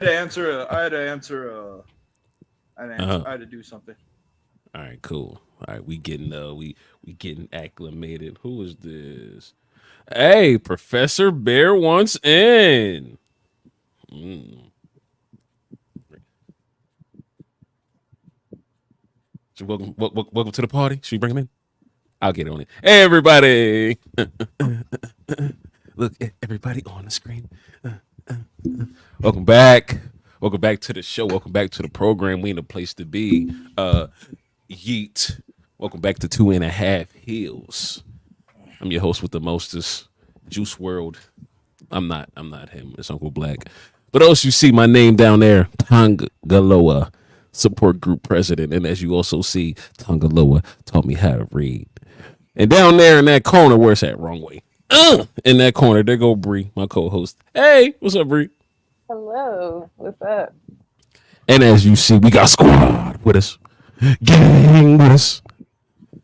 to answer. I had to answer. I had to do something. All right, cool. All right, we getting acclimated. Who is this? Hey, Professor Bear wants in. Mm. So welcome to the party. Should we bring him in? I'll get on it. Hey, everybody! Look, everybody on the screen. Welcome back. Welcome back to the show. Welcome back to the program. We in the place to be. Yeet. Welcome back to 2.5 Heels. I'm your host with the mostest, Juice World. I'm not him. It's Uncle Black. But also you see my name down there, Tongaloa, support group president. And as you also see, Tongaloa taught me how to read. And down there in that corner, where's that? Wrong way. In that corner, there go Bree, my co-host. Hey, what's up, Bree? Hello, what's up? And as you see, we got squad with us, gang with us.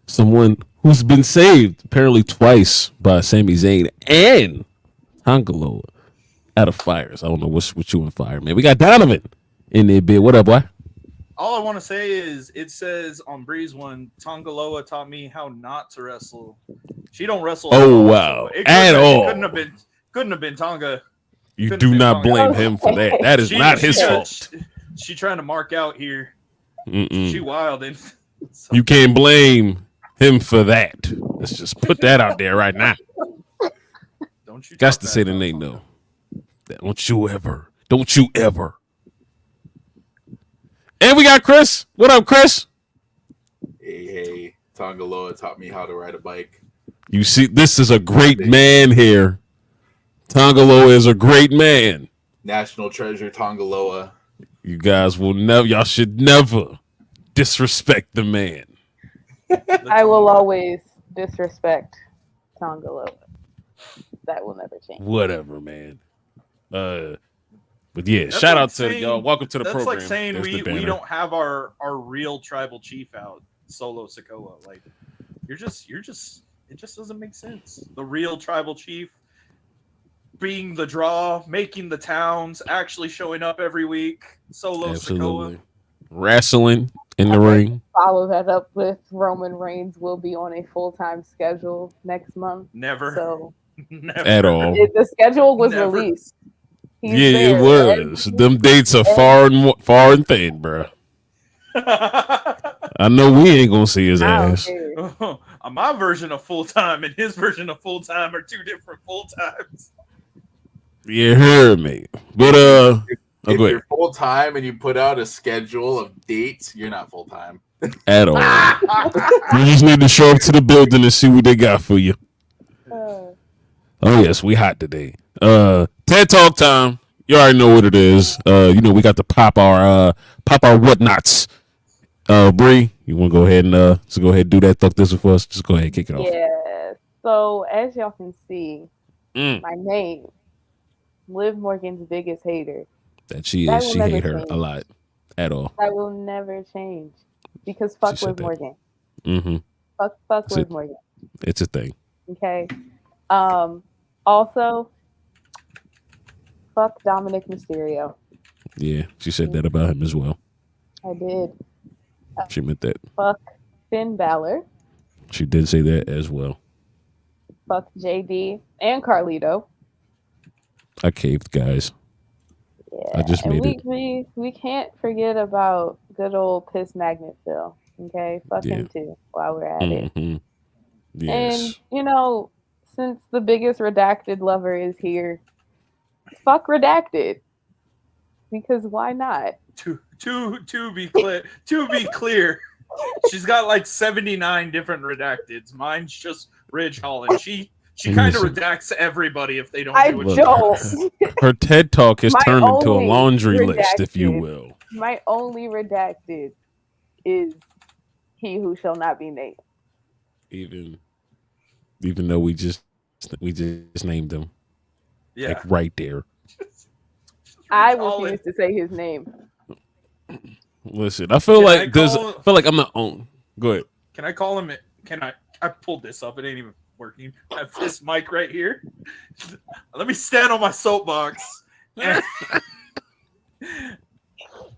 Someone who's been saved apparently twice by Sami Zayn and Tongaloa out of fires. I don't know what's with you and fire, man. We got Donovan in there, bit. What up, boy? All I want to say is it says on Breeze one, Tongaloa taught me how not to wrestle. She don't wrestle. Oh wow, at all. Couldn't have been Tonga. You do not blame him for that. That is not his fault. She trying to mark out here. Mm-mm. She wilding. You can't blame him for that. Let's just put that out there right now. Don't you? Got to say the name though. Don't you ever. Don't you ever. And we got Chris. What up, Chris? Hey, Tongaloa taught me how to ride a bike. You see, this is a great man here. Tongaloa is a great man. National treasure, Tongaloa. You guys will never, y'all should never disrespect the man. I will always disrespect Tongaloa. That will never change. Whatever, man. But yeah, that's shout like out to y'all. Welcome to the program. That's like saying we don't have our real tribal chief out, Solo Sikoa. Like you're just it just doesn't make sense. The real tribal chief being the draw, making the towns, actually showing up every week. Solo Sikoa. Wrestling in the ring. Follow that up with Roman Reigns will be on a full-time schedule next month. Never. So never. At all. The schedule was released. It was. Them dates are far and thin, bro. I know we ain't gonna see his ass. My version of full time and his version of full time are two different full times. You heard me. But if you're full time and you put out a schedule of dates, you're not full time at all. You just need to show up to the building and see what they got for you. Oh yes, we hot today. TED Talk time. You already know what it is. We got to pop our whatnots. Bree, you want to go ahead and just go ahead and do that thug this for us? Just go ahead and kick it off. Yeah. So as y'all can see, my name, Liv Morgan's biggest hater. That she is. She hate her a lot. At all. That will never change because fuck Liv Morgan. Mm-hmm. Fuck Liv Morgan. It's a thing. Okay. Also, fuck Dominic Mysterio. Yeah, she said that about him as well. I did. She meant that. Fuck Finn Balor. She did say that as well. Fuck JD and Carlito. I caved, guys. Yeah, I just made it. We can't forget about good old Piss Magnet Phil. Okay, fuck him too while we're at it. Yes. And since the biggest redacted lover is here, fuck redacted. Because why not? To be clear, she's got like 79 different redacteds. Mine's just Ridge Holland. She kind of redacts everybody if they don't do it. Don't. Her TED Talk has turned into a laundry list, if you will. My only redacted is he who shall not be named. Even though we just named him. Yeah. Like right there. I refuse to say his name. Listen, I feel like I'm not on. Go ahead. Can I call him? I pulled this up. It ain't even working. I have this mic right here. Let me stand on my soapbox.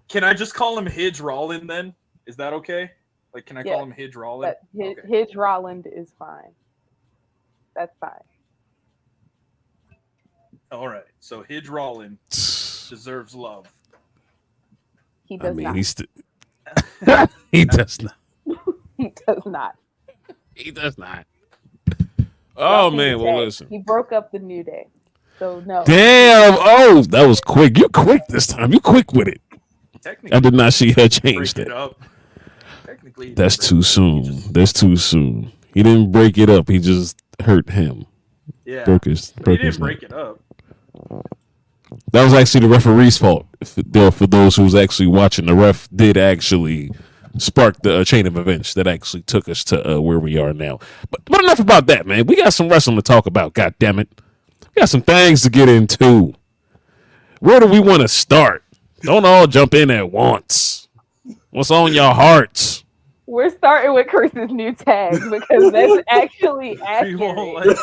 Can I just call him Hidge Rollin then? Is that okay? Like, can I call him Hidge Rollin? But Hidge Rolland is fine. That's fine. All right. So Hidge Rollin deserves love. He does not. He does not. He does not. He does not. Oh man, well listen. He broke up the New Day. So no. Damn! Oh, that was quick. You quick this time. You quick with it. I did not see her change that. Technically, that's too soon. That's too soon. He didn't break it up. He just hurt him. Yeah. He didn't break it up. That was actually the referee's fault. For those who's actually watching, the ref did actually spark the chain of events that actually took us to where we are now. But enough about that, man. We got some wrestling to talk about. God damn it, we got some things to get into. Where do we want to start? Don't all jump in at once. What's on your hearts? We're starting with Chris's new tag because that's actually accurate.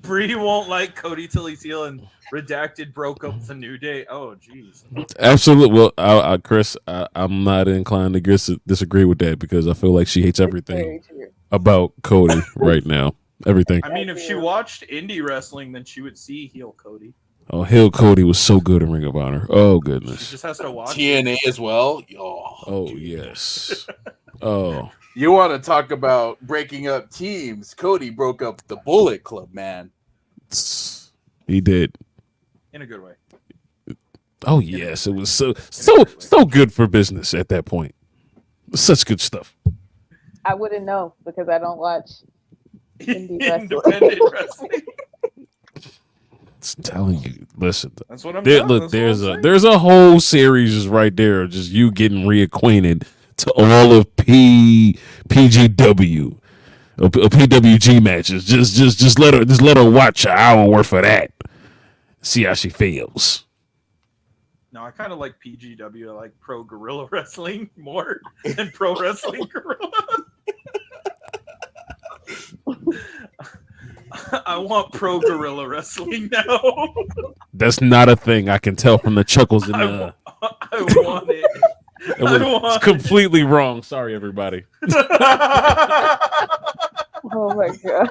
Bree won't like Cody till he's heel, and Redacted broke up the New Day. Oh, jeez. Absolutely. Well, Chris, I'm not inclined to disagree with that because I feel like she hates everything about Cody right now. Everything. I mean, if she watched indie wrestling, then she would see heel Cody. Oh, heel Cody was so good in Ring of Honor. Oh, goodness. She just has to watch TNA as well. Oh yes. Oh. You want to talk about breaking up teams? Cody broke up the Bullet Club, man. He did. In a good way. Oh yes, it was so good for business at that point. Such good stuff. I wouldn't know because I don't watch independent wrestling. I'm telling you, listen. That's what I'm saying. Look, there's a whole series right there of just you getting reacquainted to all of PGW or PWG matches. Just let her watch an hour worth of that. See how she feels. No, I kind of like PGW. I like Pro Guerrilla Wrestling more than Pro Wrestling Guerrilla. I want Pro Guerrilla Wrestling now. That's not a thing. I can tell from the chuckles in the. I want it. It's completely wrong. Sorry, everybody. Oh my god.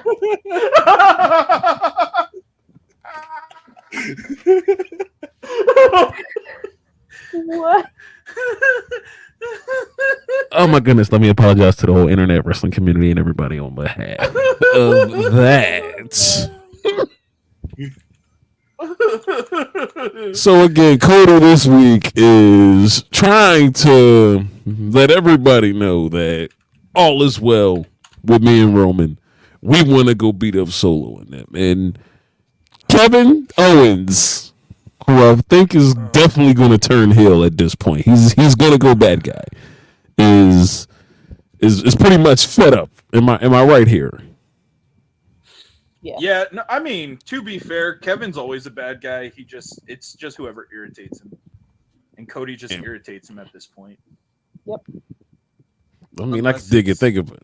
What? Oh my goodness, let me apologize to the whole internet wrestling community and everybody on behalf of that. So again, Cody this week is trying to let everybody know that all is well with me and Roman. We want to go beat up Solo and them. And Kevin Owens, who I think is definitely going to turn heel at this point. He's going to go bad guy. Is pretty much fed up. Am I right here? Yeah. No, I mean, to be fair, Kevin's always a bad guy. It's just whoever irritates him, and Cody just irritates him at this point. Yep. I mean, I can dig it. Think of it.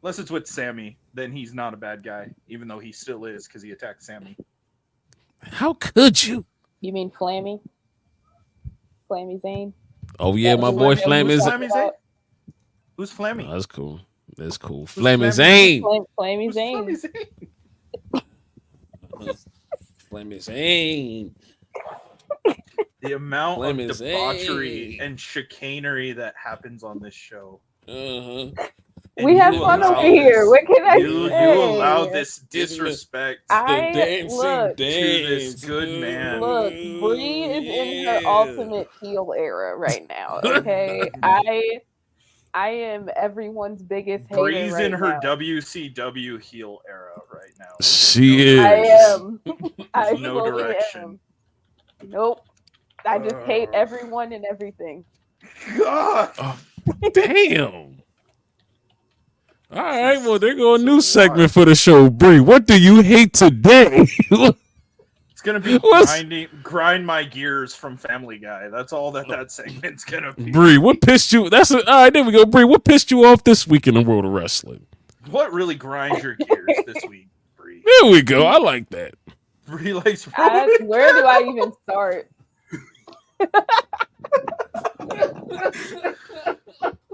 Unless it's with Sammy, then he's not a bad guy, even though he still is because he attacked Sammy. How could you? You mean Flammy? Flammy Zane? Oh yeah, my boy Flammy Zane. Who's Flammy? Oh, that's cool. That's cool. Flammy Zane. Flammy Zane. Flammy Zane. The amount Flammy of debauchery Zane. and chicanery that happens on this show. Uh-huh. We have fun over here. What can I say? You allow this disrespect to this good man. Look, Bree is in her ultimate heel era right now. Okay, I am everyone's biggest hater. Bree's right in her now. WCW heel era right now. She is. I am. I no fully direction. am. Nope. I just hate everyone and everything. God. Oh, damn. All right, well, there go a new segment for the show. Bree, what do you hate today? It's gonna be grind my gears from Family Guy. That's all that segment's gonna be. Bree, what pissed you? All right. There we go, Bree. What pissed you off this week in the world of wrestling? What really grinds your gears this week, Bree? There we go. I like that. Bree likes. Where do I even start?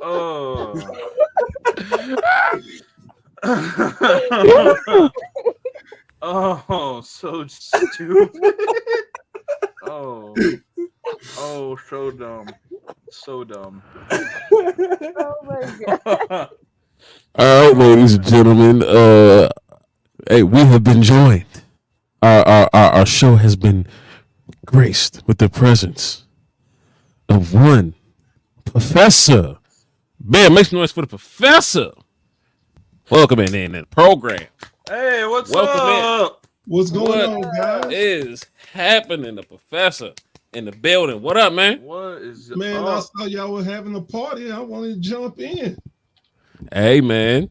Oh. Oh, so stupid. Oh. Oh, so dumb. So dumb. Oh my god. All right, ladies and gentlemen. Hey, we have been joined. Our show has been graced with the presence of one professor. Man, make some noise for the professor. Welcome in the program. Hey, what's Welcome in. up? What's going What on, guys? is happening? The professor in the building. What up, man? What is Man, I up? saw y'all were having a party. I wanted to jump in. Hey, man.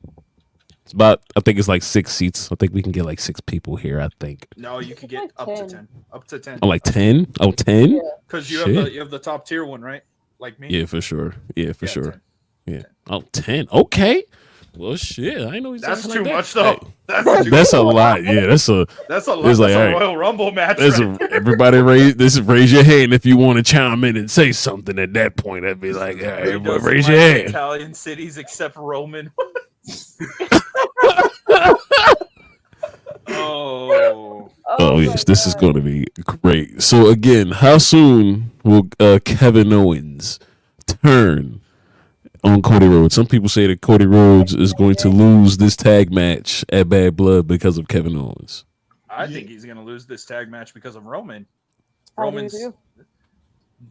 It's about, I think it's like 6 seats. I think we can get like 6 people here, I think. No, you can get Like up to 10. 10. Up to 10. Oh, like 10? Oh, 10? Yeah. Because Shit. you have the top tier one, right? Like me? Yeah, for sure. Yeah, for Yeah, sure. 10. Yeah. Oh, 10. Okay. Well, shit. I know he's That's something too like much, that. though. Hey, That's too that's a lot. Yeah, that's a. That's a lot. It's That's like, a all right. Royal Rumble match. That's right there. everybody raise your hand if you want to chime in and say something at that point. I'd be like, all right, He everybody doesn't raise like your hand. Italian cities except Roman. Oh. Oh, my yes, this is God. going to be great. So again, how soon will Kevin Owens turn on Cody Rhodes? Some people say that Cody Rhodes is going to lose this tag match at Bad Blood because of Kevin Owens. I think he's going to lose this tag match because of Roman. How do you Roman's do?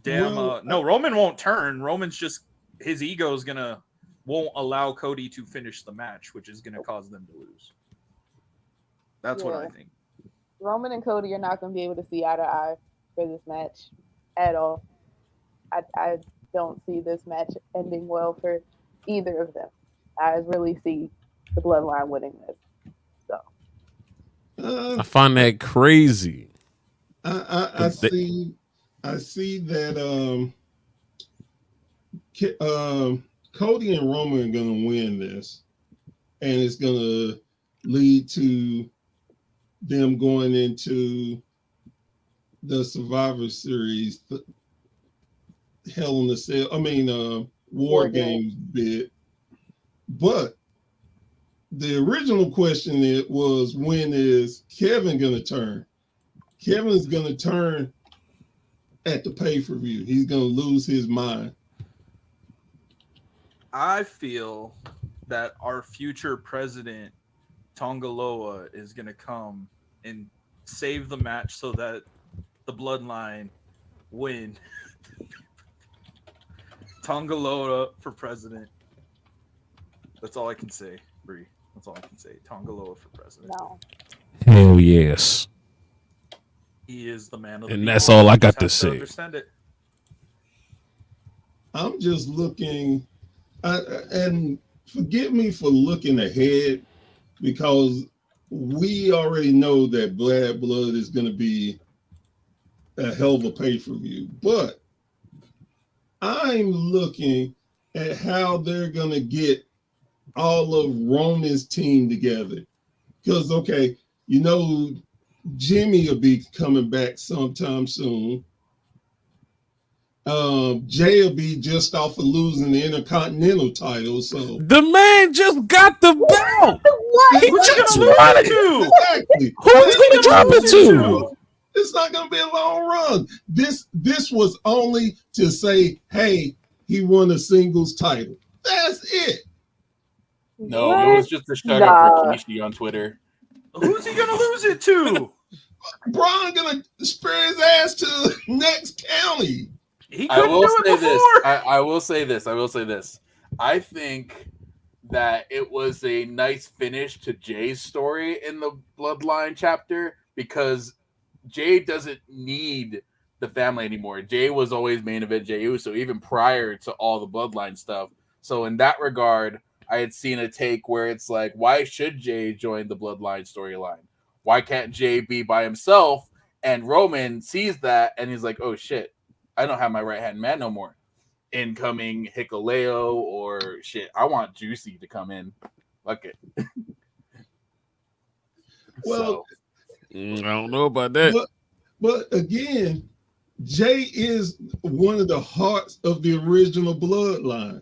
damn. Well, No, Roman won't turn. Roman's just his ego is gonna won't allow Cody to finish the match, which is gonna cause them to lose. That's what I Yeah. think. Roman and Cody are not going to be able to see eye to eye for this match at all. I don't see this match ending well for either of them. I really see the Bloodline winning this. So I find that crazy. I see that Cody and Roman are going to win this, and it's going to lead to them going into the Survivor Series, Hell in a Cell. I mean, War Games bit. But the original question was, when is Kevin going to turn? Kevin's going to turn at the pay-per-view. He's going to lose his mind. I feel that our future president Tongaloa is gonna come and save the match so that the Bloodline win. Tongaloa for president. That's all I can say, Bree. That's all I can say. Tongaloa for president. no. Hell yes. He is the man of the And people. that's all I You got just to have say. Understand it. I'm just looking, and forgive me for looking ahead, because we already know that Bad Blood is going to be a hell of a pay-per-view. But I'm looking at how they're going to get all of Roman's team together. Because, okay, you know, Jimmy will be coming back sometime soon. Jay will be just off of losing the Intercontinental title. So The man just got the belt. What? He Who's he just gonna lose won it it. to? exactly. Who's he gonna drop it to? No, it's not going to be a long run. This was only to say, hey, he won a singles title. That's it. No, What? it was just a shout out for Rikishi on Twitter. Who's he gonna lose it to? Braun gonna spare his ass to next county. He I couldn't will do say it this. before. I will say this. I will say this. I think that it was a nice finish to Jay's story in the Bloodline chapter, because Jay doesn't need the family anymore. Jay was always main event Jey Uso, even prior to all the Bloodline stuff. So in that regard, I had seen a take where it's like, why should Jay join the Bloodline storyline? Why can't Jay be by himself? And Roman sees that and he's like, oh shit, I don't have my right hand man no more. Incoming Hikuleo or shit. I want Juicy to come in. Fuck it. Well, I don't know about that. but again, Jay is one of the hearts of the original bloodline.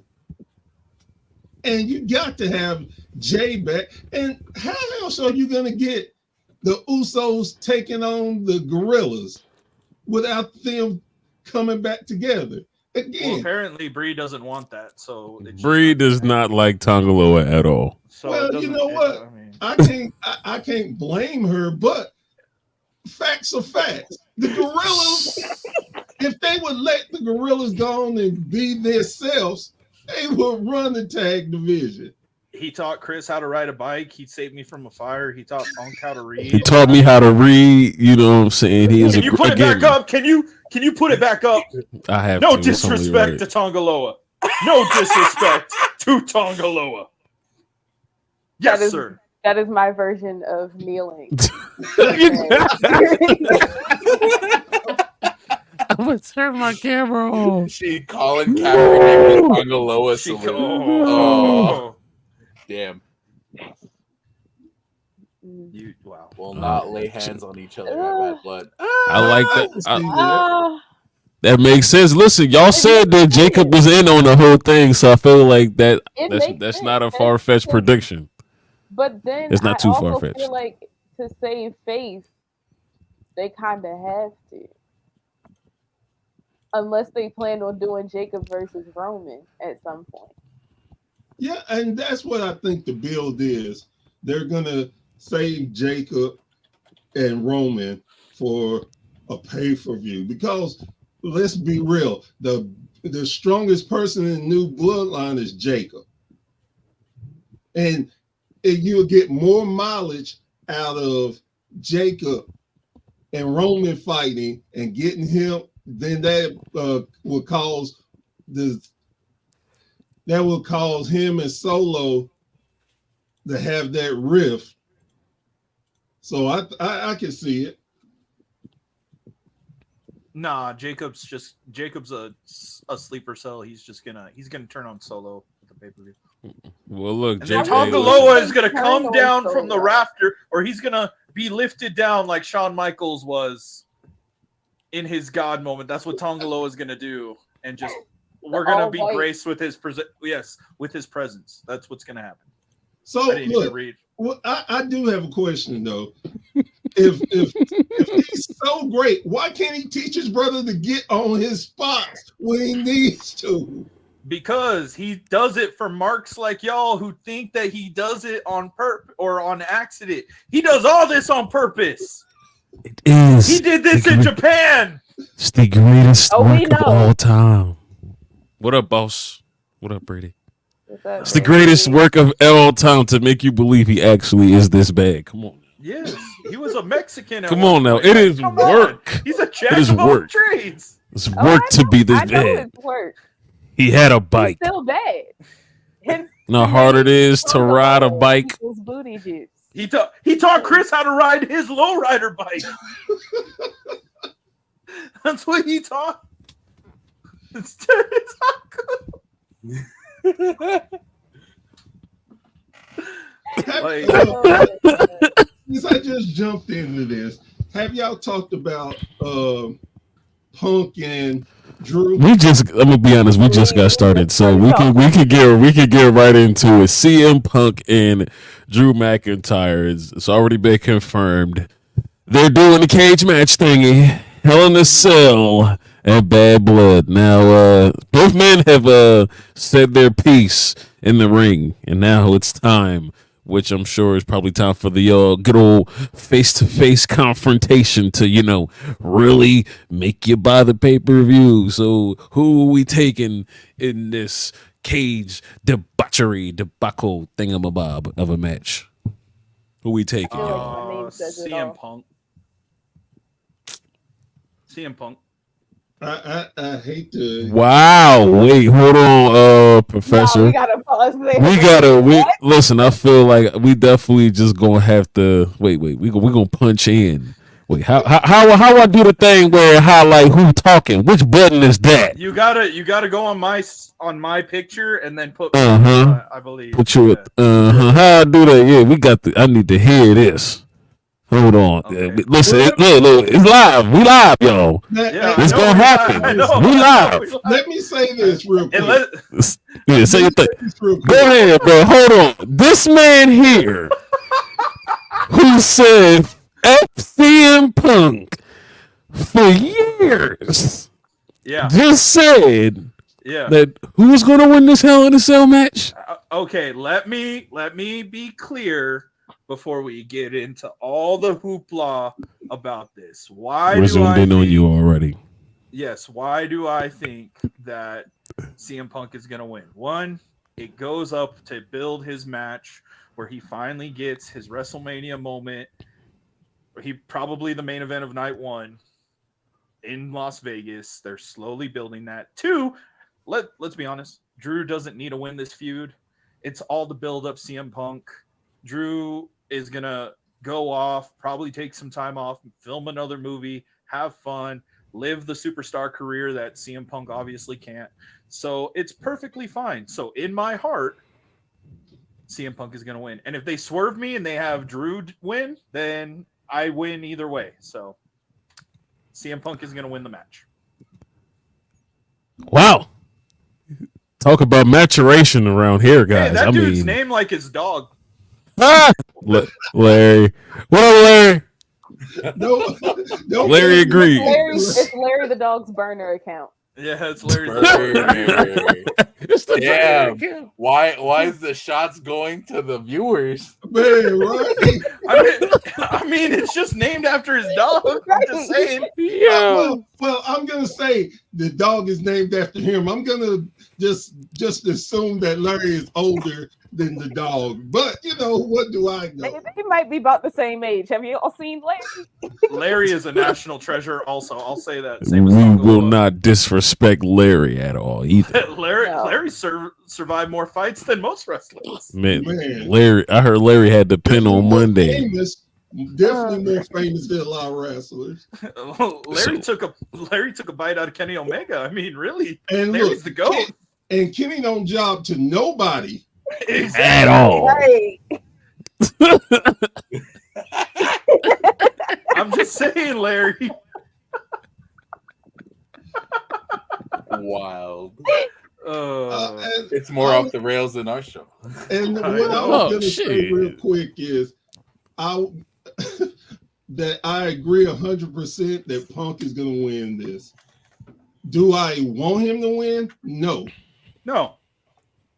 And you got to have Jay back. And how else are you going to get the Usos taking on the Gorillas without them coming back together? Well, Again, apparently Bree doesn't want that, so it's just Bree not does gonna not happen. like Tongaloa at all. So well, it you doesn't- know it- what? I mean, I can't blame her, but facts are facts. The Gorillas, if they would let the Gorillas go on and be themselves, they would run the tag division. he taught Chris how to ride a bike. He saved me from a fire. He taught Punk how to read. He taught me how to read. You know what I'm saying? He is Can you put it back up? Can you put it back up? I have No to. It's only disrespect right. to Tongaloa. No disrespect to Tongaloa. Yes, That is- sir. That is my version of kneeling. I'm gonna turn my camera on. She calling Kaepernick Tongaloa She- salute. oh. Damn. You wow. Will not lay hands on each other at Bad Blood. I like that. would see that. That makes sense. Listen, y'all said that Jacob was in on the whole thing, so I feel like It makes that's sense. not a far fetched prediction. But then It's not too I also far-fetched. feel like to save face, they kind of have to. Unless they plan on doing Jacob versus Roman at some point. Yeah, and that's what I think the build is. They're gonna save Jacob and Roman for a pay-per-view because let's be real, the strongest person in the new bloodline is Jacob. And you'll get more mileage out of Jacob and Roman fighting and getting him, then that will cause him and Solo to have that rift. So I can see it. Nah, Jacob's a sleeper cell. He's gonna turn on Solo at the pay-per-view. Well, look, And then Jacob. Tongaloa is gonna Turn come on down from the Solo. rafter, or he's gonna be lifted down like Shawn Michaels was in his God moment. That's what Tongaloa is gonna do, and just we're gonna be all-white. graced with his with his presence. That's what's gonna happen. So I didn't even look, read. well, I do have a question though. If he's so great, why can't he teach his brother to get on his spots when he needs to? Because he does it for marks like y'all who think that he does it on purpose or on accident. He does all this on purpose. It is. He did this in Japan. It's the greatest Oh, we work of know. all time. What up, boss? What up, Brady? What's up, It's the baby? greatest work of all time to make you believe he actually is this bad. Come on. Yes, he was a Mexican. at Come one on now. point. It is Come on. work. He's a jack is of all work. trades. It's Oh, work to be this I know bad. it's work. He had a It's bike. still bad. His You know how hard it is to ride a bike? equals booty juice. He taught Chris how to ride his lowrider bike. That's what he taught. It's not good. Like, Oh, Since I just jumped into this, have y'all talked about Punk and Drew? I'm gonna be honest, we just got started. So we can get right into it. CM Punk and Drew McIntyre. It's already been confirmed. They're doing the cage match thingy. Hell in a Cell and Bad Blood. Now both men have said their piece in the ring, and now it's time, which I'm sure is probably time for the good old face-to-face confrontation to, really make you buy the pay-per-view. So who are we taking in this cage debacle thingamabob of a match? Who we taking, feel like y'all? my name says it CM all. Punk. CM Punk. I hate to. Wow, wait, hold on, No, Professor. we gotta pause there. Listen, I feel like we definitely just gonna have to wait, we gonna punch in. Wait, how I do the thing where I highlight who talking? Which button is that? You gotta go on my picture and then put. Uh-huh. I believe. Put you Yeah. with how I do that? Yeah, I need to hear this. Hold on. Okay. Listen, look, it's live. We live, y'all. Yeah, It's I know gonna we happen. live. I know, We I know live. we live. Let me say this real quick. And let, Yeah, say your Let me thing. say this real Go quick. ahead, bro. Hold on. This man here who said FCM Punk for years yeah, just said yeah. that who's gonna win this Hell in a Cell match? Okay, let me be clear before we get into all the hoopla about this. Why We're do zoomed I in on think? you already. Yes, why do I think that CM Punk is going to win? One, it goes up to build his match where he finally gets his WrestleMania moment. He probably the main event of night one in Las Vegas. They're slowly building that. Two, let's be honest. Drew doesn't need to win this feud. It's all the build up CM Punk. Drew is going to go off, probably take some time off, film another movie, have fun, live the superstar career that CM Punk obviously can't. So it's perfectly fine. So in my heart, CM Punk is going to win. And if they swerve me and they have Drew win, then I win either way. So CM Punk is going to win the match. Wow. Talk about maturation around here, guys. Hey, that I dude's mean, name like his dog. Larry. What up, Larry? No, don't Larry get agreed. It's Larry the dog's burner account. Yeah, it's Larry. It's the Damn. Larry. Why is the shots going to the viewers? Man, right? I mean, it's just named after his dog. I'm just saying. Yo. Well, I'm gonna say the dog is named after him. I'm gonna just assume that Larry is older than the dog. But you know, what do I know? They might be about the same age. Have you all seen Larry? Larry is a national treasure. Also, I'll say that. We will not disrespect Larry at all either. Larry survived more fights than most wrestlers. Man, Man. Larry. I heard Larry had the pin on Monday. Definitely more famous than a lot of wrestlers. Larry took a bite out of Kenny Omega. I mean, really, And Larry's look, the GOAT. and Kenny don't job to nobody. Exactly. At all. Right. I'm just saying, Larry. Wild. And It's more off the rails than our show. And what I I know. was going to say real quick is, that I agree 100% that Punk is going to win this. Do I want him to win? No, No.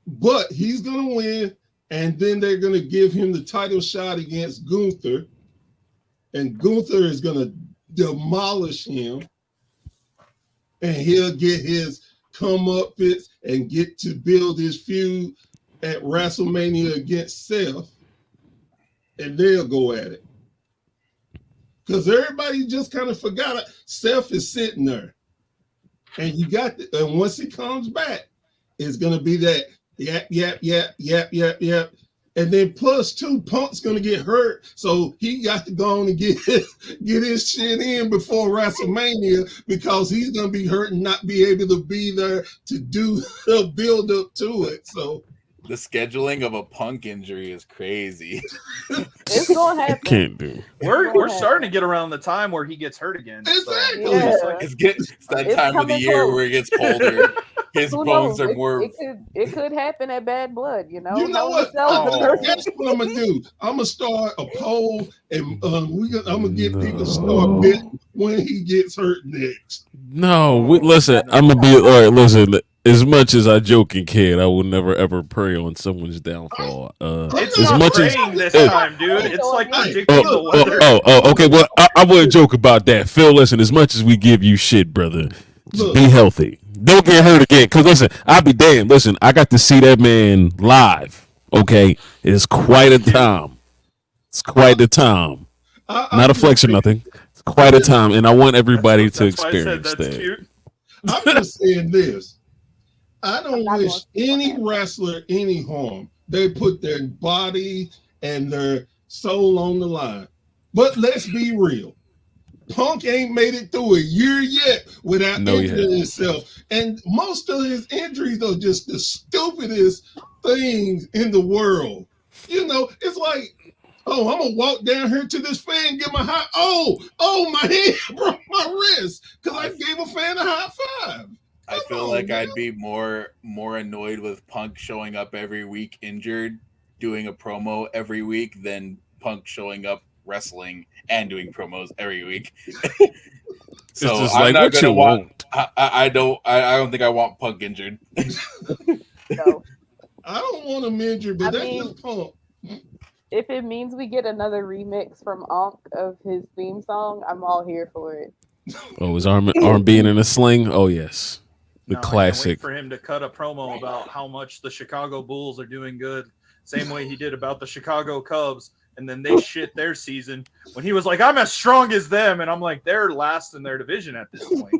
but he's going to win, and then they're going to give him the title shot against Gunther, and Gunther is going to demolish him, and he'll get his comeuppance and get to build his feud at WrestleMania against Seth, and they'll go at it. Because everybody just kind of forgot it. Seth is sitting there. And and once he comes back, it's gonna be that yap. And then plus two, Punk's gonna get hurt. So he got to go on and get his shit in before WrestleMania because he's gonna be hurt and not be able to be there to do a build up to it. So The scheduling of a Punk injury is crazy. It's gonna happen. Can't do. We're starting to get around the time where he gets hurt again. Exactly. Yeah. It's that It's time of the coming year close. where it gets colder. His Who bones knows? are more. It could happen at Bad Blood, you know. you know what? Oh. That's what I'm gonna do. I'm gonna start a poll, and I'm gonna get people to start betting when he gets hurt next. No, listen. I'm gonna be all right. Listen, as much as I joke and kid, I will never ever prey on someone's downfall. It's as not much as praying this time, dude. It's like predicting the weather. okay. Well, I wouldn't joke about that, Phil. Listen, as much as we give you shit, brother, just Look. be healthy. Don't get hurt again. Cause listen, I'll be damned. Listen, I got to see that man live. Okay, it is quite a time. It's quite a time. Not a flex or nothing. It's quite a time, and I want everybody to That's why I said experience that's that. cute. I'm just saying this. I don't I'm not wish gonna speak on any that. wrestler any harm. They put their body and their soul on the line. But let's be real. Punk ain't made it through a year yet without No, he injuring hasn't. himself. And most of his injuries are just the stupidest things in the world. You know, it's like Oh, I'm gonna walk down here to this fan, get my high. Oh, my hand broke my wrist because I gave a fan a high five. I feel like I'd be more annoyed with Punk showing up every week injured, doing a promo every week, than Punk showing up wrestling and doing promos every week. So it's just I'm like not what gonna you want. want. I don't think I want Punk injured. So I don't want him injured, but I that's mean- just Punk. if it means we get another remix from Ankh of his theme song, I'm all here for it. Oh, his arm being in a sling. Oh yes, the No, I can't classic. wait for him to cut a promo about how much the Chicago Bulls are doing good, same way he did about the Chicago Cubs, and then they shit their season when he was like, "I'm as strong as them," and I'm like, "They're last in their division at this point."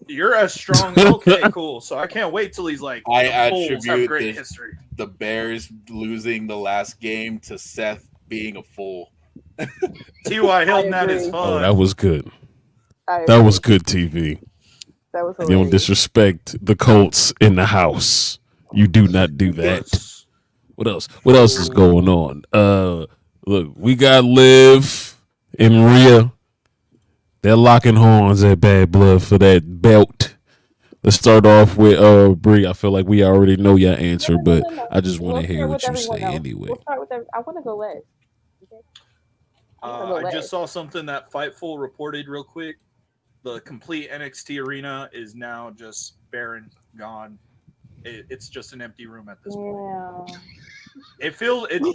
You're as strong. Okay, cool. So I can't wait till he's like, I the Bulls have attribute great the- history. The Bears losing the last game to Seth being a fool. T.Y. Hilton at his agree. fun. Oh, that was good. I That agree. was good TV. That was You hilarious. don't disrespect the Colts in the house. You do not do that. What else? What else is going on? Look, we got Liv and Rhea. They're locking horns at Bad Blood for that belt. Let's start off with Bree. I feel like we already know your answer, but No. I just want We'll to hear start what with you everyone say else. anyway. We'll start with I want to go last. Okay? I just saw something that Fightful reported real quick. The complete NXT arena is now just barren, gone. It's just an empty room at this point. Yeah.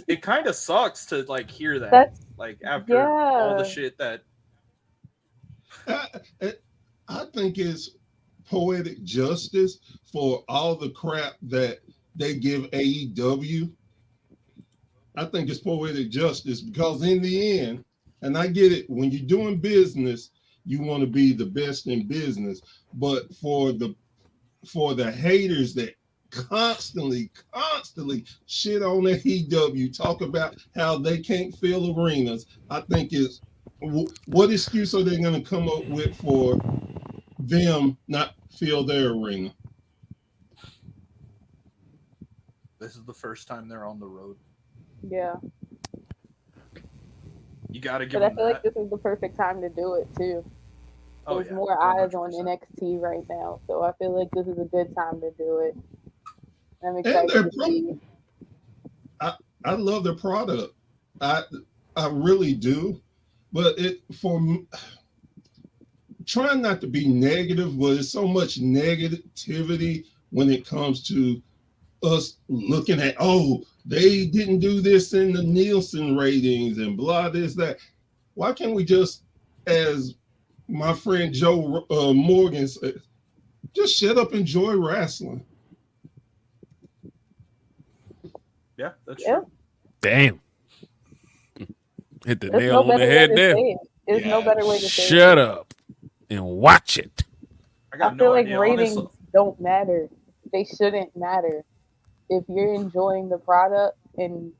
It kind of sucks to like hear that. That's Like after all the shit that I think it's poetic justice for all the crap that they give AEW. I think it's poetic justice because in the end, and I get it, when you're doing business, you want to be the best in business. But for the haters that constantly shit on AEW, talk about how they can't fill arenas, I think is what excuse are they going to come up with for them not fill their arena? this is the first time they're on the road. Yeah. You got to give But I them feel that. like this is the perfect time to do it too. Oh, There's yeah, more eyes on 100%. NXT right now, so I feel like this is a good time to do it. I'm And excited their to see. I love their product. I really do. But trying not to be negative, but there's so much negativity when it comes to us looking at, oh, they didn't do this in the Nielsen ratings and blah, this, that. Why can't we just, as my friend Joe Morgan said, just shut up, enjoy wrestling? Yeah, that's Yeah. true. Damn. Hit the There's nail no on the better way head to there. say it. There's no better way to say it. Shut up and watch it. I got I feel no like idea. ratings Honestly, don't matter. They shouldn't matter. If you're enjoying the product and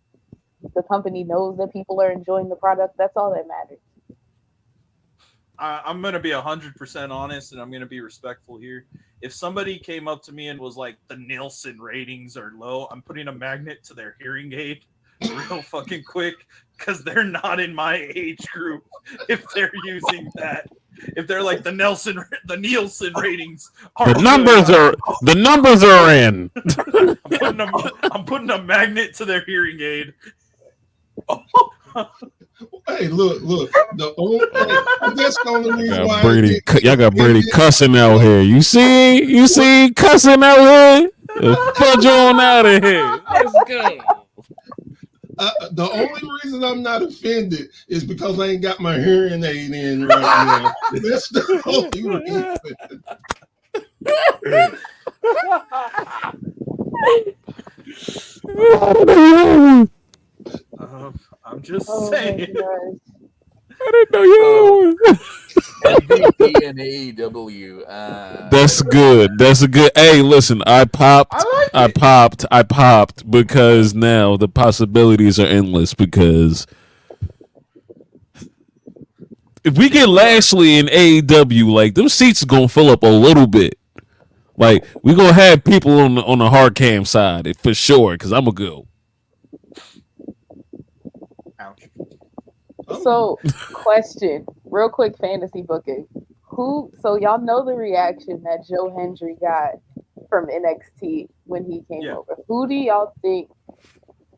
the company knows that people are enjoying the product, that's all that matters. I'm gonna be 100% honest, and I'm gonna be respectful here. If somebody came up to me and was like, "The Nielsen ratings are low," I'm putting a magnet to their hearing aid real fucking quick because they're not in my age group. If they're using that, if they're like the Nielsen ratings are The numbers are in. I'm putting a magnet to their hearing aid. Hey, look. That's the only reason why Y'all got Brady cussing out here. You see cussing out here? Fudge on out of here. Let's go. The only reason I'm not offended is because I ain't got my hearing aid in right now. That's the only reason. I'm just Oh saying. my gosh. I didn't know you. MVP and AEW. That's good. That's a good. Hey, listen, I popped because now the possibilities are endless. Because if we get Lashley in AEW, like them seats are gonna fill up a little bit. Like we gonna have people on the hard cam side for sure. Because I'm gonna go. Ouch. So, question, real quick, fantasy booking. So y'all know the reaction that Joe Hendry got from NXT when he came over. Who do y'all think,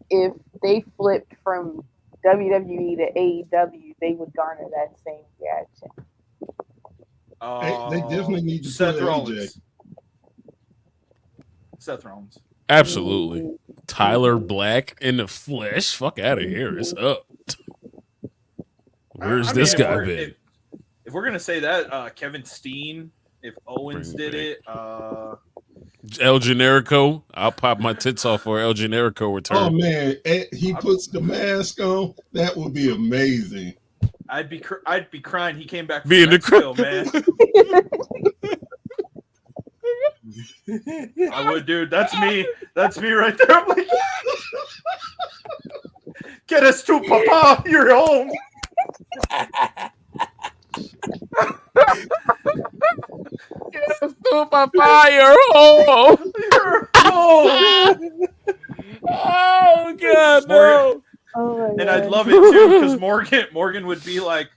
if they flipped from WWE to AEW, they would garner that same reaction? They definitely need to Seth put Rollins. Seth Rollins. Absolutely. Tyler Black in the flesh. Fuck out of here. It's up. Where's this guy been? If we're gonna say that, Kevin Steen, if Owens did it, El Generico. I'll pop my tits off for El Generico return. Oh man, he puts the mask on. That would be amazing. I'd be crying. He came back from Being Mexico, man. I would, dude. That's me. That's me right there. I'm like, get us to Papa. You're home. Get us to Papa. You're home. You're home. Oh God, no. Oh and I'd love it too because Morgan would be like,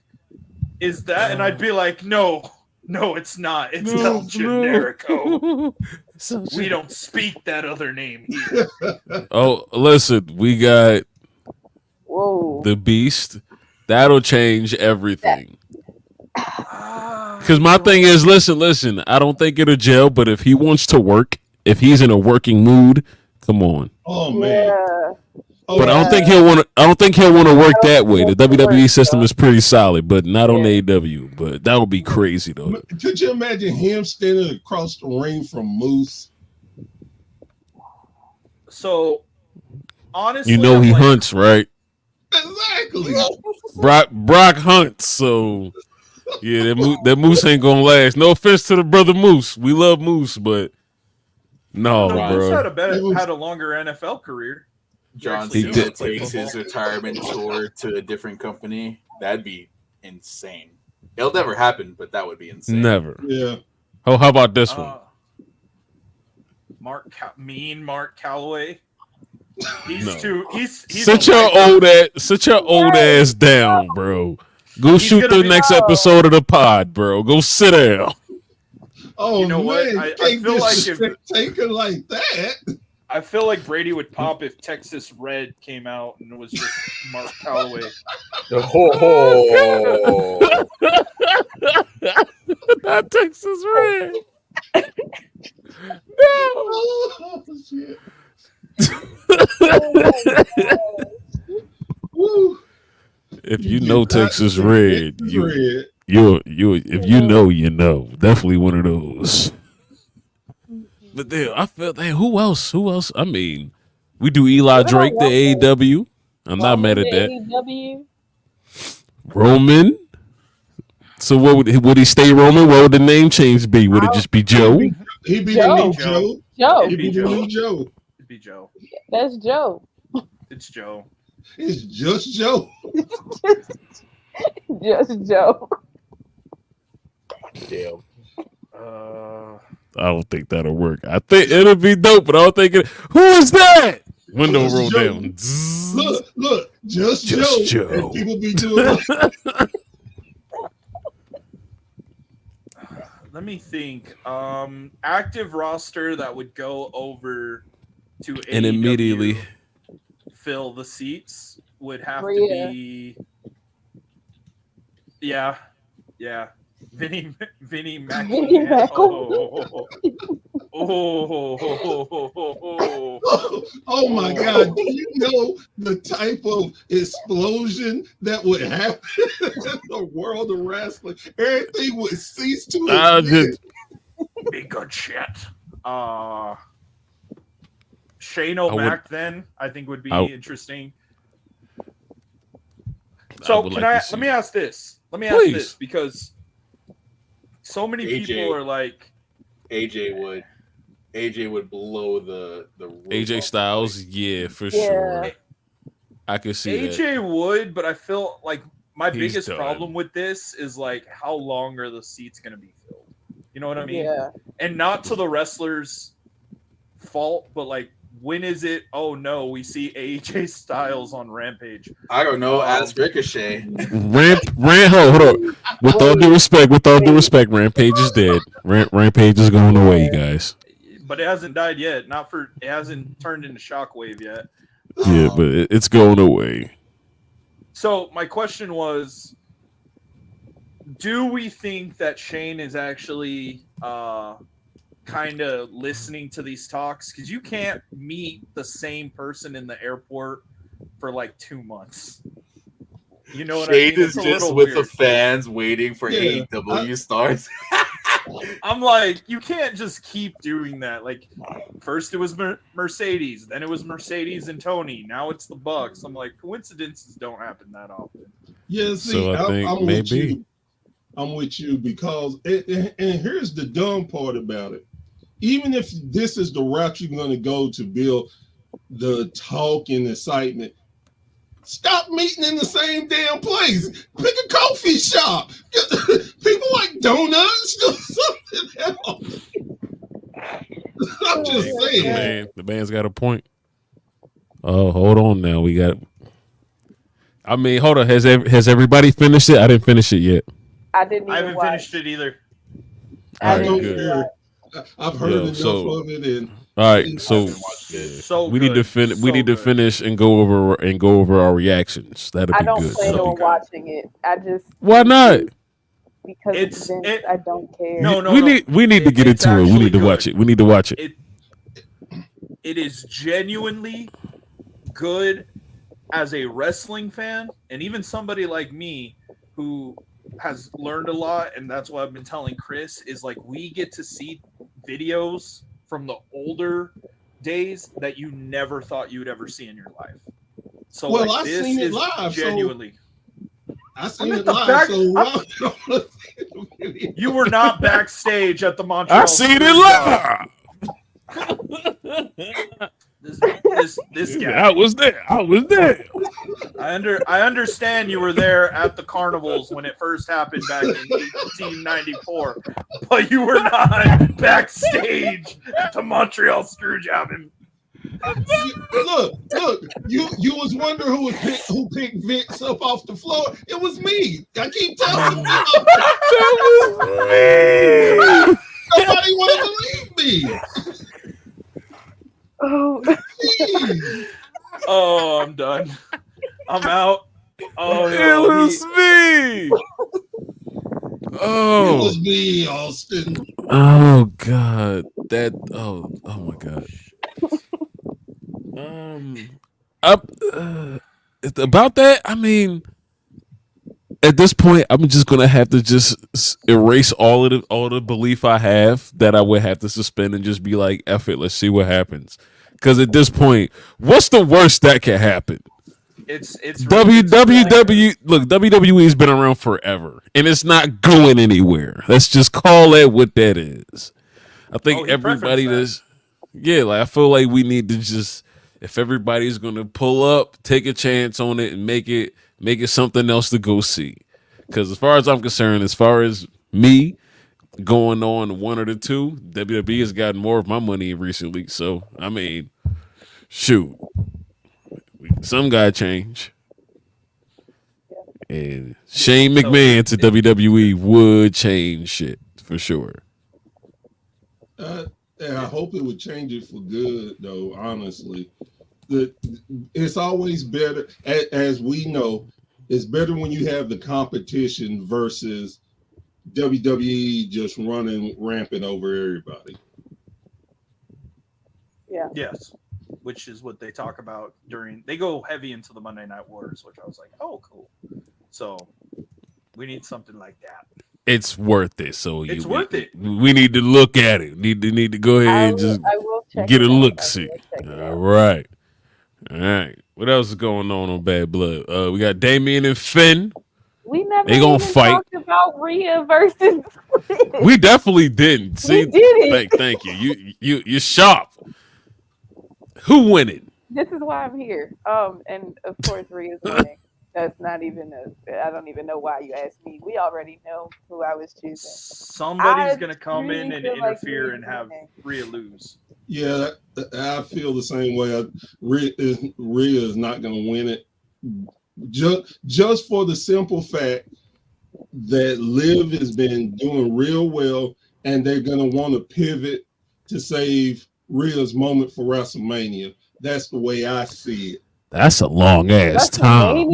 "Is that?" And I'd be like, "No, it's not. It's El Generico. We don't speak that other name here." Oh, listen, we got the Beast. That'll change everything. Because my thing is, listen. I don't think it'll gel, but if he wants to work, if he's in a working mood, come on. Oh man. Yeah. But I don't think he'll want to. I don't think he'll want to work that way. The WWE system is pretty solid, but not on AEW. But that would be crazy though. Could you imagine him standing across the ring from Moose? So honestly, You know he hunts, right? Exactly. Brock hunts, so yeah, that Moose ain't gonna last. No offense to the brother Moose, we love Moose, but no, Moose bro. had a longer NFL career. John Cena takes his retirement tour to a different company. That'd be insane. It'll never happen, but that would be insane. Never. Yeah. Oh, how about this one? Mark Calloway. He's sit your old ass down, bro. Go shoot the next episode of the pod, bro. Go sit down. Oh, you know man, what? I feel like if taken like that. I feel like Brady would pop if Texas Red came out and it was just Mark Calloway. Oh, not Texas Red. No. Oh, shit. If you know Texas Red, you if you know, definitely one of those. But then I felt, hey, who else? I mean, we do Eli Drake, the AEW. I'm not mad at that. AEW. Roman. So what would he stay Roman? What would the name change be? Would it just be Joe? He'd be the new Joe. It'd be Joe. It'd be Joe. That's Joe. It's Joe. It's just Joe. Just Joe. Damn. I don't think that'll work. I think it'll be dope, but I don't think it. Who is that? Window roll down. Look, just Joe. And people be doing. Let me think. Active roster that would go over to and AEW, immediately fill the seats would have to be. Yeah. Vinny McMahon. Oh my God. Do you know the type of explosion that would happen in the world of wrestling? Everything would cease to exist. Be good shit. Shane O'Mac then I think would be interesting. So let me ask this. Because so many people are like AJ would blow the roof AJ off. Styles, yeah, for sure. I can see AJ would, but I feel like my biggest problem with this is like how long are the seats going to be filled? You know what I mean? Yeah. And not to the wrestlers' fault, but like when is it? Oh no, we see AJ Styles on Rampage. I don't know. Ask Ricochet. Hold on. With all due respect, Rampage is dead. Rampage is going away, you guys. But it hasn't died yet. It hasn't turned into Shockwave yet. Yeah, but it's going away. So my question was, do we think that Shane is actually kind of listening to these talks? Because you can't meet the same person in the airport for like 2 months. You know what Shane I mean? is just with the fans waiting for AEW stars. I'm like, you can't just keep doing that. Like, first it was Mercedes, then it was Mercedes and Tony. Now it's the Bucks. I'm like, coincidences don't happen that often. Yeah, see, So I think I'm maybe. with you. I'm with you because, and here's the dumb part about it. Even if this is the route you're going to go to build the talk and excitement, stop meeting in the same damn place. Pick a coffee shop. People like donuts. Do something else. I'm just saying. The man's got a point. Oh, hold on now. We got. I mean, hold on. Has everybody finished it? I didn't finish it yet. I didn't. I haven't finished it either. I All don't right, good. care. I've heard enough of it, and all right, so we need to finish. We need to finish and go over our reactions. That'll be good. I don't plan on watching it. I just. Why not? Because it's Vince, I don't care. No. We need to get into it. We need to watch it. We need to watch it. It is genuinely good as a wrestling fan, and even somebody like me who has learned a lot, and that's what I've been telling Chris, is like we get to see videos from the older days that you never thought you would ever see in your life. So well, like, I've this seen it is live. genuinely. I seen it live. You were not backstage at the Montreal. I seen it live. This guy. I was there. I understand you were there at the carnivals when it first happened back in 1894, but you were not backstage at the Montreal Screwjobbing. Look! You was wondering who picked Vince up off the floor. It was me. I keep telling you. That was me. Nobody want to believe me. Oh, I'm done. I'm out. Oh, it was me. Oh, it was me, Austin. Oh God, oh my God. About that, I mean, at this point, I'm just gonna have to just erase all the belief I have that I would have to suspend and just be like, F it, let's see what happens. Because at this point, what's the worst that can happen? It's WWE. Look, WWE's been around forever, and it's not going anywhere. Let's just call it what that is. I think everybody does. Yeah, like I feel like we need to just, if everybody's gonna pull up, take a chance on it and make it something else to go see. Because as far as I'm concerned, as far as me going on one or the two, WWE has gotten more of my money recently. So I mean, shoot, some gotta change. And Shane McMahon to WWE would change shit for sure. And I hope it would change it for good, though. Honestly, it's always better, as we know, it's better when you have the competition versus WWE just running rampant over everybody. Yeah. Yes, which is what they talk about they go heavy into the Monday Night Wars, which I was like, oh, cool. So we need something like that. It's worth it. So it's worth it. We need to look at it. Need to go ahead and just get a look see. All right. What else is going on Bad Blood? We got Damian and Finn. We never they gonna fight. Talked about Rhea versus. We definitely didn't. See, we did it. Thank you. You're sharp. Who winning? This is why I'm here. And of course Rhea's winning. That's not even I don't even know why you asked me. We already know who I was choosing. Somebody's going to come in and interfere and have Rhea lose. Yeah, I feel the same way. Rhea is not going to win it. Just for the simple fact that Liv has been doing real well, and they're going to want to pivot to save Rhea's moment for WrestleMania. That's the way I see it. That's a long ass time.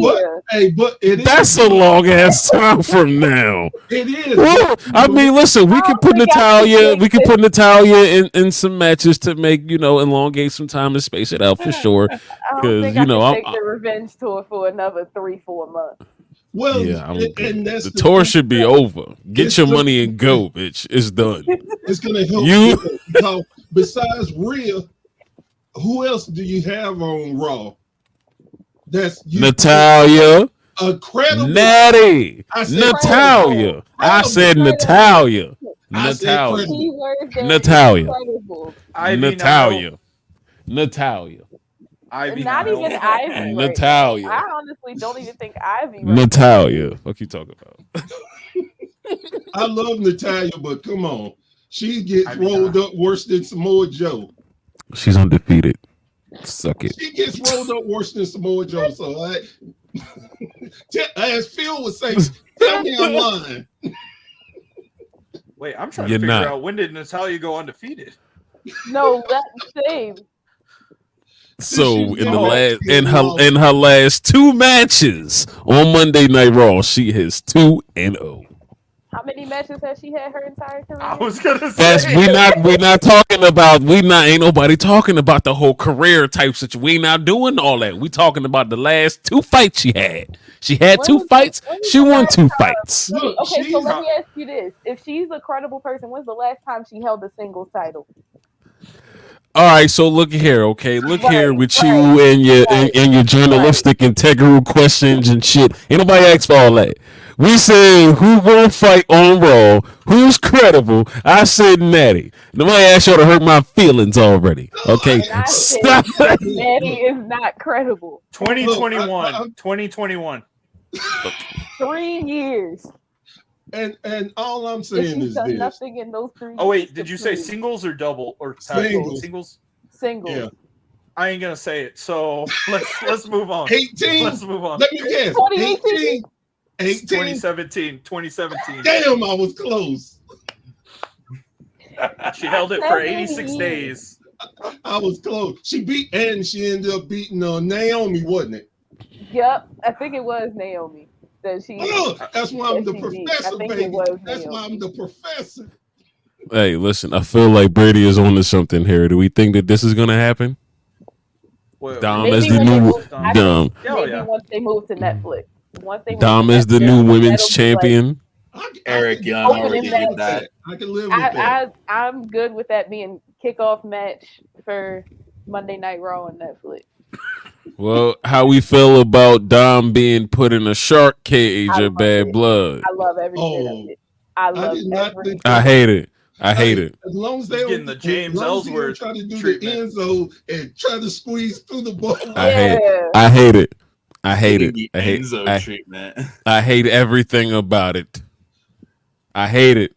But that's a long ass time from now. It is. Well, I mean, listen, we can put Natalia. We can put Natalia in some matches to make elongate some time and space it out for sure. I don't think I can take the revenge tour for another 3-4 months. Well, yeah, and that's the tour should be over. Get your money and go, bitch. It's done. It's gonna help you. So besides Rhea, who else do you have on Raw? That's Natalia. Incredible. Natty. Natalia. I said Natalia. Natalia. Natalia. Natalia. Ivy. Not even Ivy. Natalia. I honestly don't even think Ivy. Natalia. What you talking about? I love Natalia, but come on. She gets rolled up worse than Samoa Joe. She's undefeated. Suck it. She gets rolled up worse than Samoa Joe. So as Phil was saying, tell me I'm lying. Wait, I'm trying to figure out, when did Natalia go undefeated? No, that's the same. So in her last 2 matches on Monday Night Raw, she has 2-0. How many matches has she had her entire career? I was gonna say we're not talking about ain't nobody talking about the whole career type situation. We not doing all that. We talking about the last 2 fights she had. She had 2 fights. She won 2 fights. Okay, so let me ask you this: if she's a credible person, when's the last time she held a singles title? All right, so look here, okay? Look here with you and your journalistic integral questions and shit. Ain't nobody asked for all that. We said who gonna fight on Raw? Who's credible? I said Natty. Nobody asked y'all to hurt my feelings already. Okay, stop. Natty is not credible. 2021. 2021. 3 years. And all I'm saying is this. Nothing in those 3 years. Oh wait, did you say singles or double or singles? Singles. Yeah. I ain't gonna say it. So let's move on. 18. Let's move on. Let me guess. 2018. 2017. Damn, I was close. She held it for 86 days. I was close. She ended up beating Naomi, wasn't it? Yep, I think it was Naomi. That's why I'm the professor, baby. That's why I'm the professor. Hey, listen, I feel like Brady is on to something here. Do we think that this is going to happen? Well, Dom as the new Dom. Maybe once they move to Netflix. Dom is the new women's champion. Eric Young already did that. I can live with that. I'm good with that being kickoff match for Monday Night Raw on Netflix. Well, how we feel about Dom being put in a shark cage of bad blood? I love every bit of it. I love every. I hate it. I hate it. As long as they getting the James Ellsworth try to do treatment. the end zone and try to squeeze through the ball. I hate it. I hate it. I hate it. I hate everything about it. I hate it.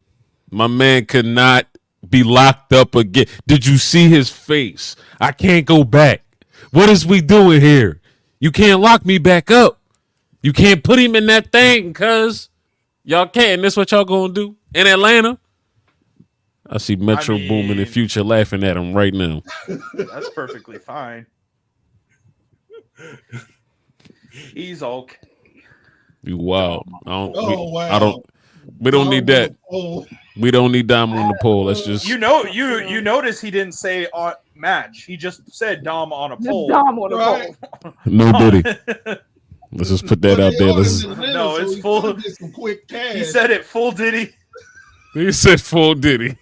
My man could not be locked up again. Did you see his face? I can't go back. What is we doing here? You can't lock me back up. You can't put him in that thing, cuz y'all can't. That's what y'all gonna do in Atlanta. I see Metro Boomin and Future laughing at him right now. That's perfectly fine. He's okay. You wild. Wow. I don't. We don't need that. We don't need Dom on the pole. Let's just. You notice he didn't say on match. He just said Dom on a pole. Dom on a pole. No Diddy. Let's just put that out there. No, it's full. He said it full Diddy. He said full Diddy.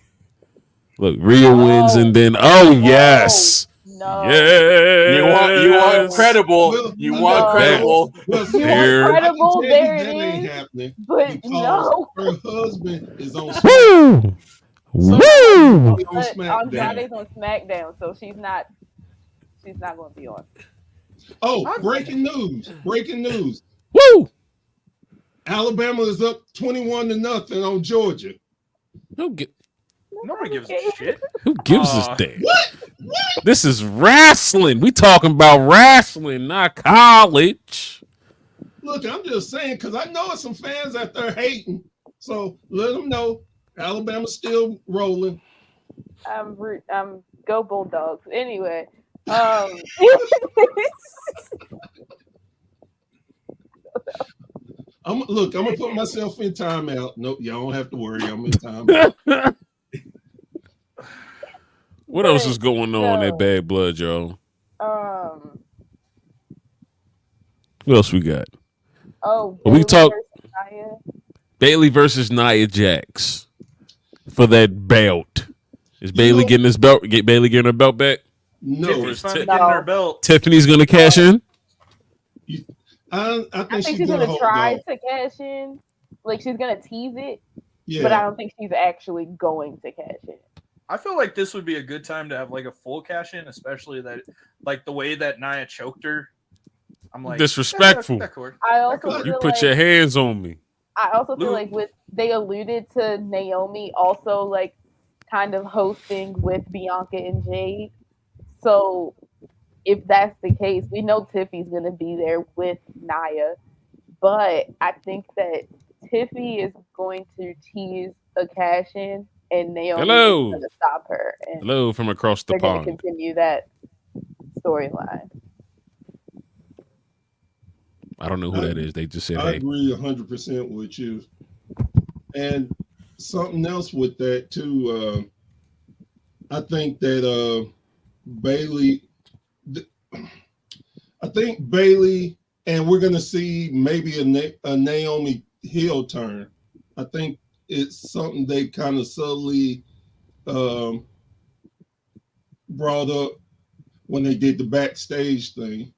Look, Rhea wins and then yes. No. Yes. You want credible. You want credible. Credible. There it is. Happening but no. Her husband is on SmackDown. Woo! Andrade's on SmackDown, so she's not going to be on. Oh, breaking news. Woo! Alabama is up 21-0 on Georgia. Nobody gives a shit. Who gives a damn? What? This is wrestling. We talking about wrestling, not college. Look, I'm just saying because I know some fans out there hating. So let them know Alabama's still rolling. Go Bulldogs. Anyway, I'm gonna put myself in timeout. Nope, y'all don't have to worry. I'm in timeout. What else is going on so, at Bad Blood, y'all? um, What else we got? Bailey We talk versus Nia. Bailey versus Nia Jax for that belt. Is Bailey getting his belt? Get Bailey getting her belt back? No, Tiffany's finally getting her belt. Tiffany's gonna cash in. I I think think she's gonna hold try on. to cash in. Like she's gonna tease it, Yeah, but I don't think she's actually going to cash in. I feel like this would be a good time to have like a full cash in, especially that like the way that Nia choked her. I'm like Disrespectful. I also You feel put like, your hands on me. I also feel like they alluded to Naomi also like kind of hosting with Bianca and Jade. So if that's the case, we know Tiffy's gonna be there with Nia. But I think that Tiffy is going to tease a cash in and Naomi is going to stop her. And Hello from across the they're going to pond. continue that storyline. I don't know who that is. They just said, I hey. agree 100% with you. And something else with that too. I think that Bailey. I think Bailey, and we're going to see maybe a Naomi heel turn. I think it's something they kind of subtly brought up when they did the backstage thing.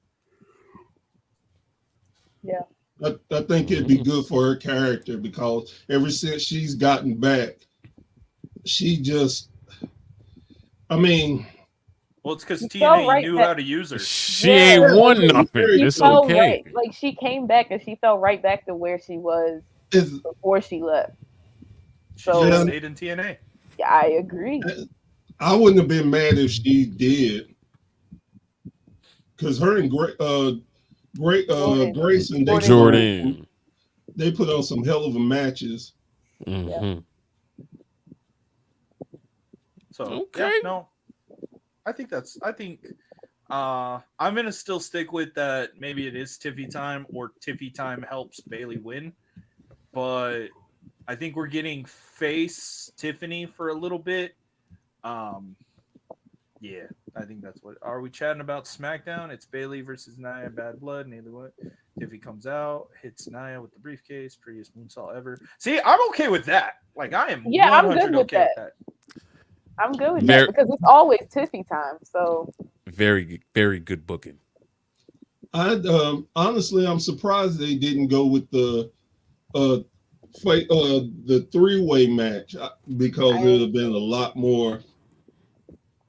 Yeah. I think it'd be good for her character because ever since she's gotten back, she just, I mean, well, it's because TNA knew how to use her. She ain't won nothing. It's okay. Right. Like she came back and she fell right back to where she was before she left. She should have stayed in TNA. Yeah, I agree. I wouldn't have been mad if she did, because her and Grayson, Jordan, they put on some hell of a matches. Mm-hmm. Yeah. So okay, yeah, no, I think I'm gonna still stick with that. Maybe it is Tiffy time, or Tiffy time helps Bailey win, but I think we're getting face Tiffany for a little bit. Yeah, I think that's what. Are we chatting about SmackDown? It's Bailey versus Nia, Bad Blood. Neither what? Tiffy comes out, hits Nia with the briefcase, prettiest moonsault ever. See, I'm okay with that. Like I am. Yeah, I'm good with okay that. I'm good with that because it's always Tiffy time. So very, very good booking. Honestly, I'm surprised they didn't go with the three-way match because it would have been a lot more,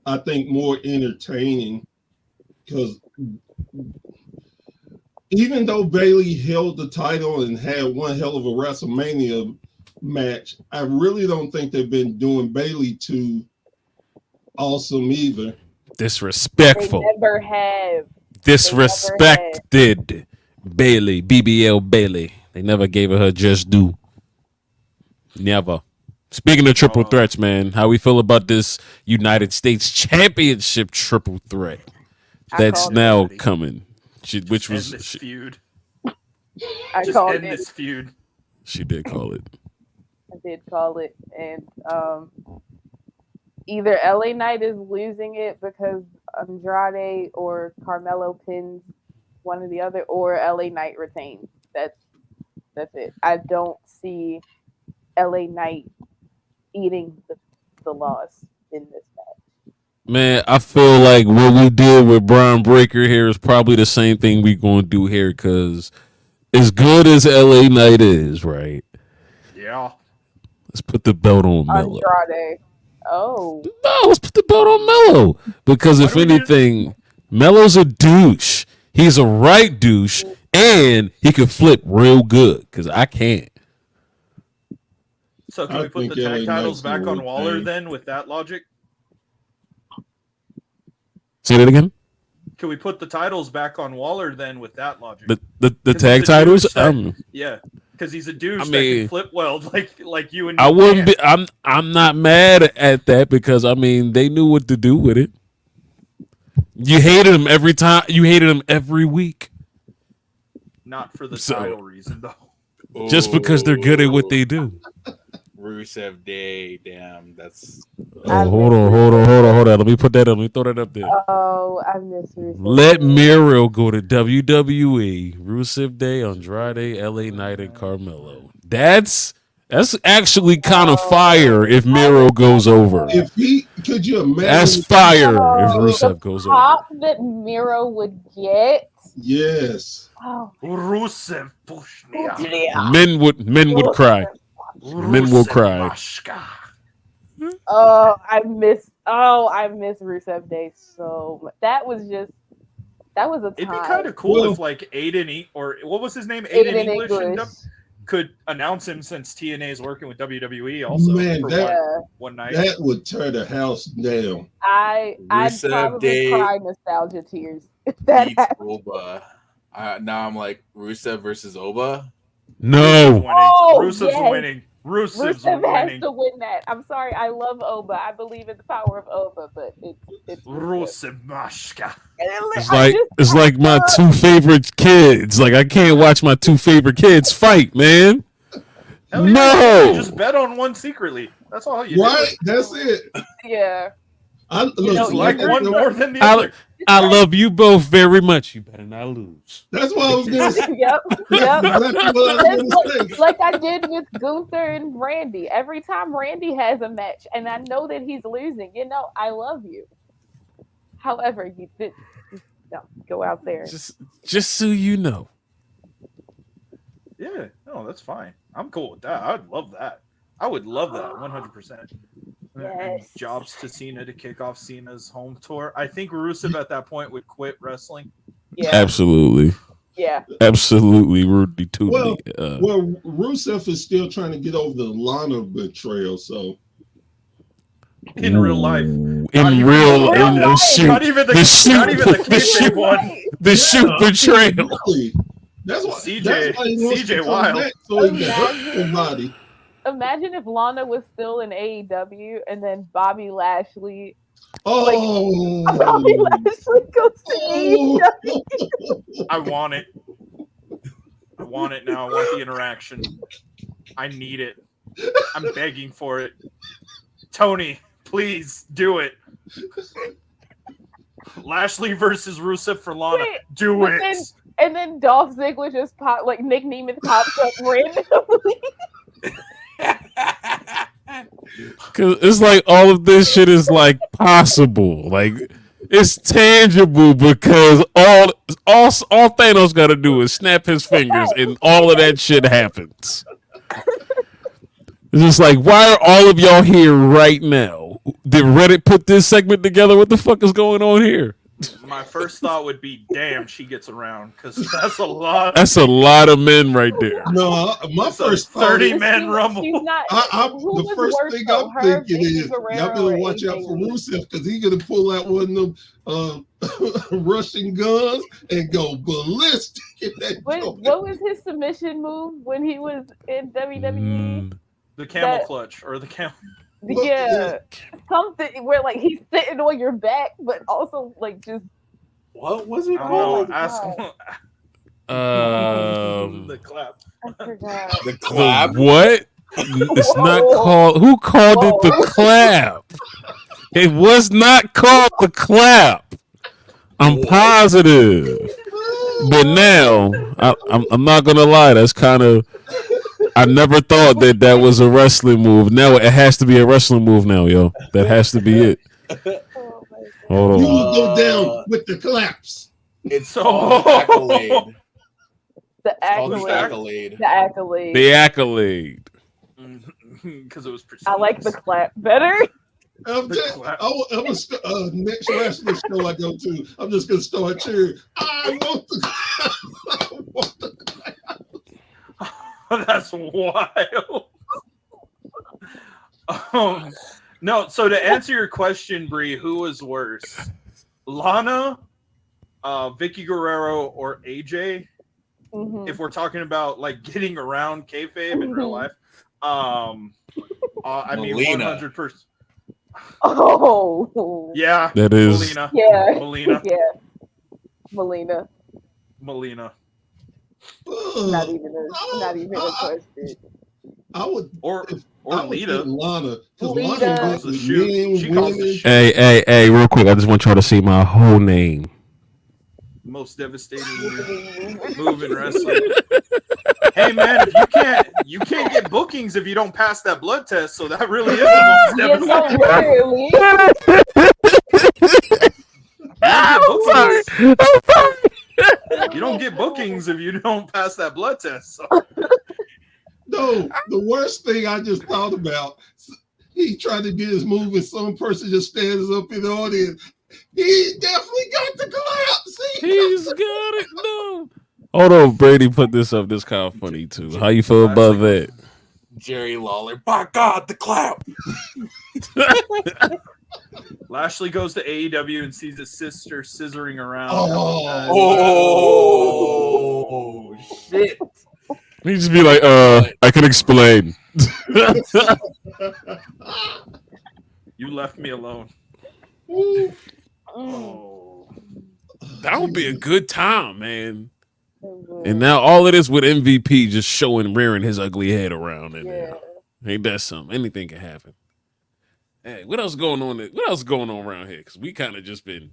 I think, more entertaining. Because even though Bailey held the title and had one hell of a WrestleMania match, I really don't think they've been doing Bailey too awesome either. Disrespectful. They never have. Disrespected Bailey, BBL Bailey. They never gave her just due. Never. Speaking of triple threats, man, how we feel about this United States Championship triple threat that's now coming? Which was this feud. I just called end this feud. She did call it. I did call it, and either LA Knight is losing it because Andrade or Carmelo pins one or the other, or LA Knight retains. That's it. I don't see LA Knight eating the loss in this match. Man, I feel like what we did with Braun Breaker here is probably the same thing we're going to do here, because as good as LA Knight is, right? Yeah. Let's put the belt on Melo. Andrade. Oh. No, let's put the belt on Melo. Because if anything, Melo's a douche. He's a right douche, and he can flip real good, because I can't. So can we put the tag titles back on Waller then with that logic? Say that again. Can we put the titles back on Waller then with that logic? The 'Cause he's tag a titles. douche that- yeah, because he's a douche I that mean, can flip weld like you and I me wouldn't be. can't. I'm not mad at that because I mean they knew what to do with it. You hated him every time. You hated him every week. Not for the So- title reason though. Just because they're good at what they do. Rusev Day, damn, that's Oh, hold on. Let me put that up. Let me throw that up there. Oh, I miss Rusev. Let Miro go to WWE. Rusev Day, Andrade, LA Knight, and Carmelo. That's actually kind of fire if Miro goes over. Could you imagine? That's fire if Oh, Rusev goes over. pop that Miro would get. Yes. Oh, Rusev Pushnia. Men would cry. Men will cry. Mashka. I miss Rusev Day so much. That was a time. It'd be kind of cool Well- if like Aiden or what was his name? Aiden English English. could announce him since TNA is working with WWE also Man, for that- Yeah, one night. That would tear the house down. I'd Rusev probably Day cry nostalgia tears if that beats happened. Oba. Now I'm like Rusev versus Oba. No. Rusev's Oh, yes. winning. Rusev's Rusev has winning. to win that. I'm sorry, I love Oba. I believe in the power of Oba, but it's Rusev Mashka. It's like my two favorite kids. Like I can't watch my two favorite kids fight, man. Hell yeah, No. you just bet on one secretly. That's all you Right? That's it. Yeah. Look, do. Just like that's one what- more than the I, other. I love you both very much. You better not lose. That's what I was going to say. Yep. That's exactly what I was going to say. Like I did with Gunther and Randy. Every time Randy has a match and I know that he's losing, I love you. However, you did go out there. Just so you know. Yeah, no, that's fine. I'm cool with that. I'd love that. I would love that 100%. Yes. Jobs to Cena to kick off Cena's home tour. I think Rusev at that point would quit wrestling. Yeah. Absolutely. Yeah. Absolutely. Rudy Well, Tooty. well, Rusev is still trying to get over the Lana betrayal, so In real life. In Not even real, real in the life. shoot, Not even the kayfabe one. the shoot betrayal. really, that's why CJ that's why he wants to come Wild. back, so he can hurt somebody. Imagine if Lana was still in AEW and then Bobby Lashley Oh, Bobby Lashley goes to AEW. I want it. I want it now. I want the interaction. I need it. I'm begging for it. Tony, please do it. Lashley versus Rusev for Lana. Wait, Do but it. And then Dolph Ziggler just pop like Nick Nemeth pops up randomly. Cause it's like all of this shit is like possible. Like it's tangible because all Thanos got to do is snap his fingers and all of that shit happens. It's just like, why are all of y'all here right now? Did Reddit put this segment together? What the fuck is going on here? My first thought would be, damn, she gets around, because that's a lot. That's a lot of men right there. no, my That's a first thought 30 is, man rumble. She's not. the who was first worse, thing though, I'm her, thinking Vicky is, y'all Guerrero, better or watch out AJ for Lee? Rusev because he's gonna pull out one of them Russian guns and go ballistic in that joint. What was his submission move when he was in WWE? The camel that- clutch, or the camel. What Yeah, something where like he's sitting on your back, but also like just What was it I don't called? know. Ask the clap. I forgot. The clap. What? It's not Whoa. called. Who called it the Whoa. clap? It was not called the clap. I'm positive. But now, I'm not gonna lie. That's kind of. I never thought that was a wrestling move. Now it has to be a wrestling move. Now, yo, that has to be it. Oh my God. Hold You on. will go down with the collapse. It's So- called accolade. The Called the accolade. accolade. The accolade. The accolade. Because it was prestigious. I like the clap better. Next wrestling show I go to, I'm just gonna start cheering. I want the I want the That's wild. No, so to answer your question, Bree, who was worse? Lana, Vicky Guerrero, or AJ. Mhm. If we're talking about like getting around kayfabe in real life, I mean Melina. 100%. Oh. Yeah, That is. Melina. Yeah. Melina. Yeah. Melina. Melina. Not even a question. I would Or I would Lita. think Lana, because Lita. Lana Calls went the with shoot. men, She calls the women. shoot. Hey, real quick. I just want y'all to see my whole name. Most devastating move in wrestling. Hey man, if you can't get bookings if you don't pass that blood test. So that really is the most Yeah, no, devastating. literally. You don't get bookings if you don't pass that blood test. So. No, the worst thing I just thought about, he tried to get his move and some person just stands up in the audience. He definitely got the clap. See? He's got it. No. Hold on, Brady put this up. This kind of funny too. How you feel about that? Jerry Lawler. By God, the clap. Lashley goes to AEW and sees his sister scissoring around. Oh, shit. He just be like, I can explain. You left me alone. Mm. Oh. That would be a good time, man. And now all of this with MVP just showing, rearing his ugly head around in there. Ain't that something? Anything can happen. Hey, what else going on? What else going on around here? Because we kind of just been.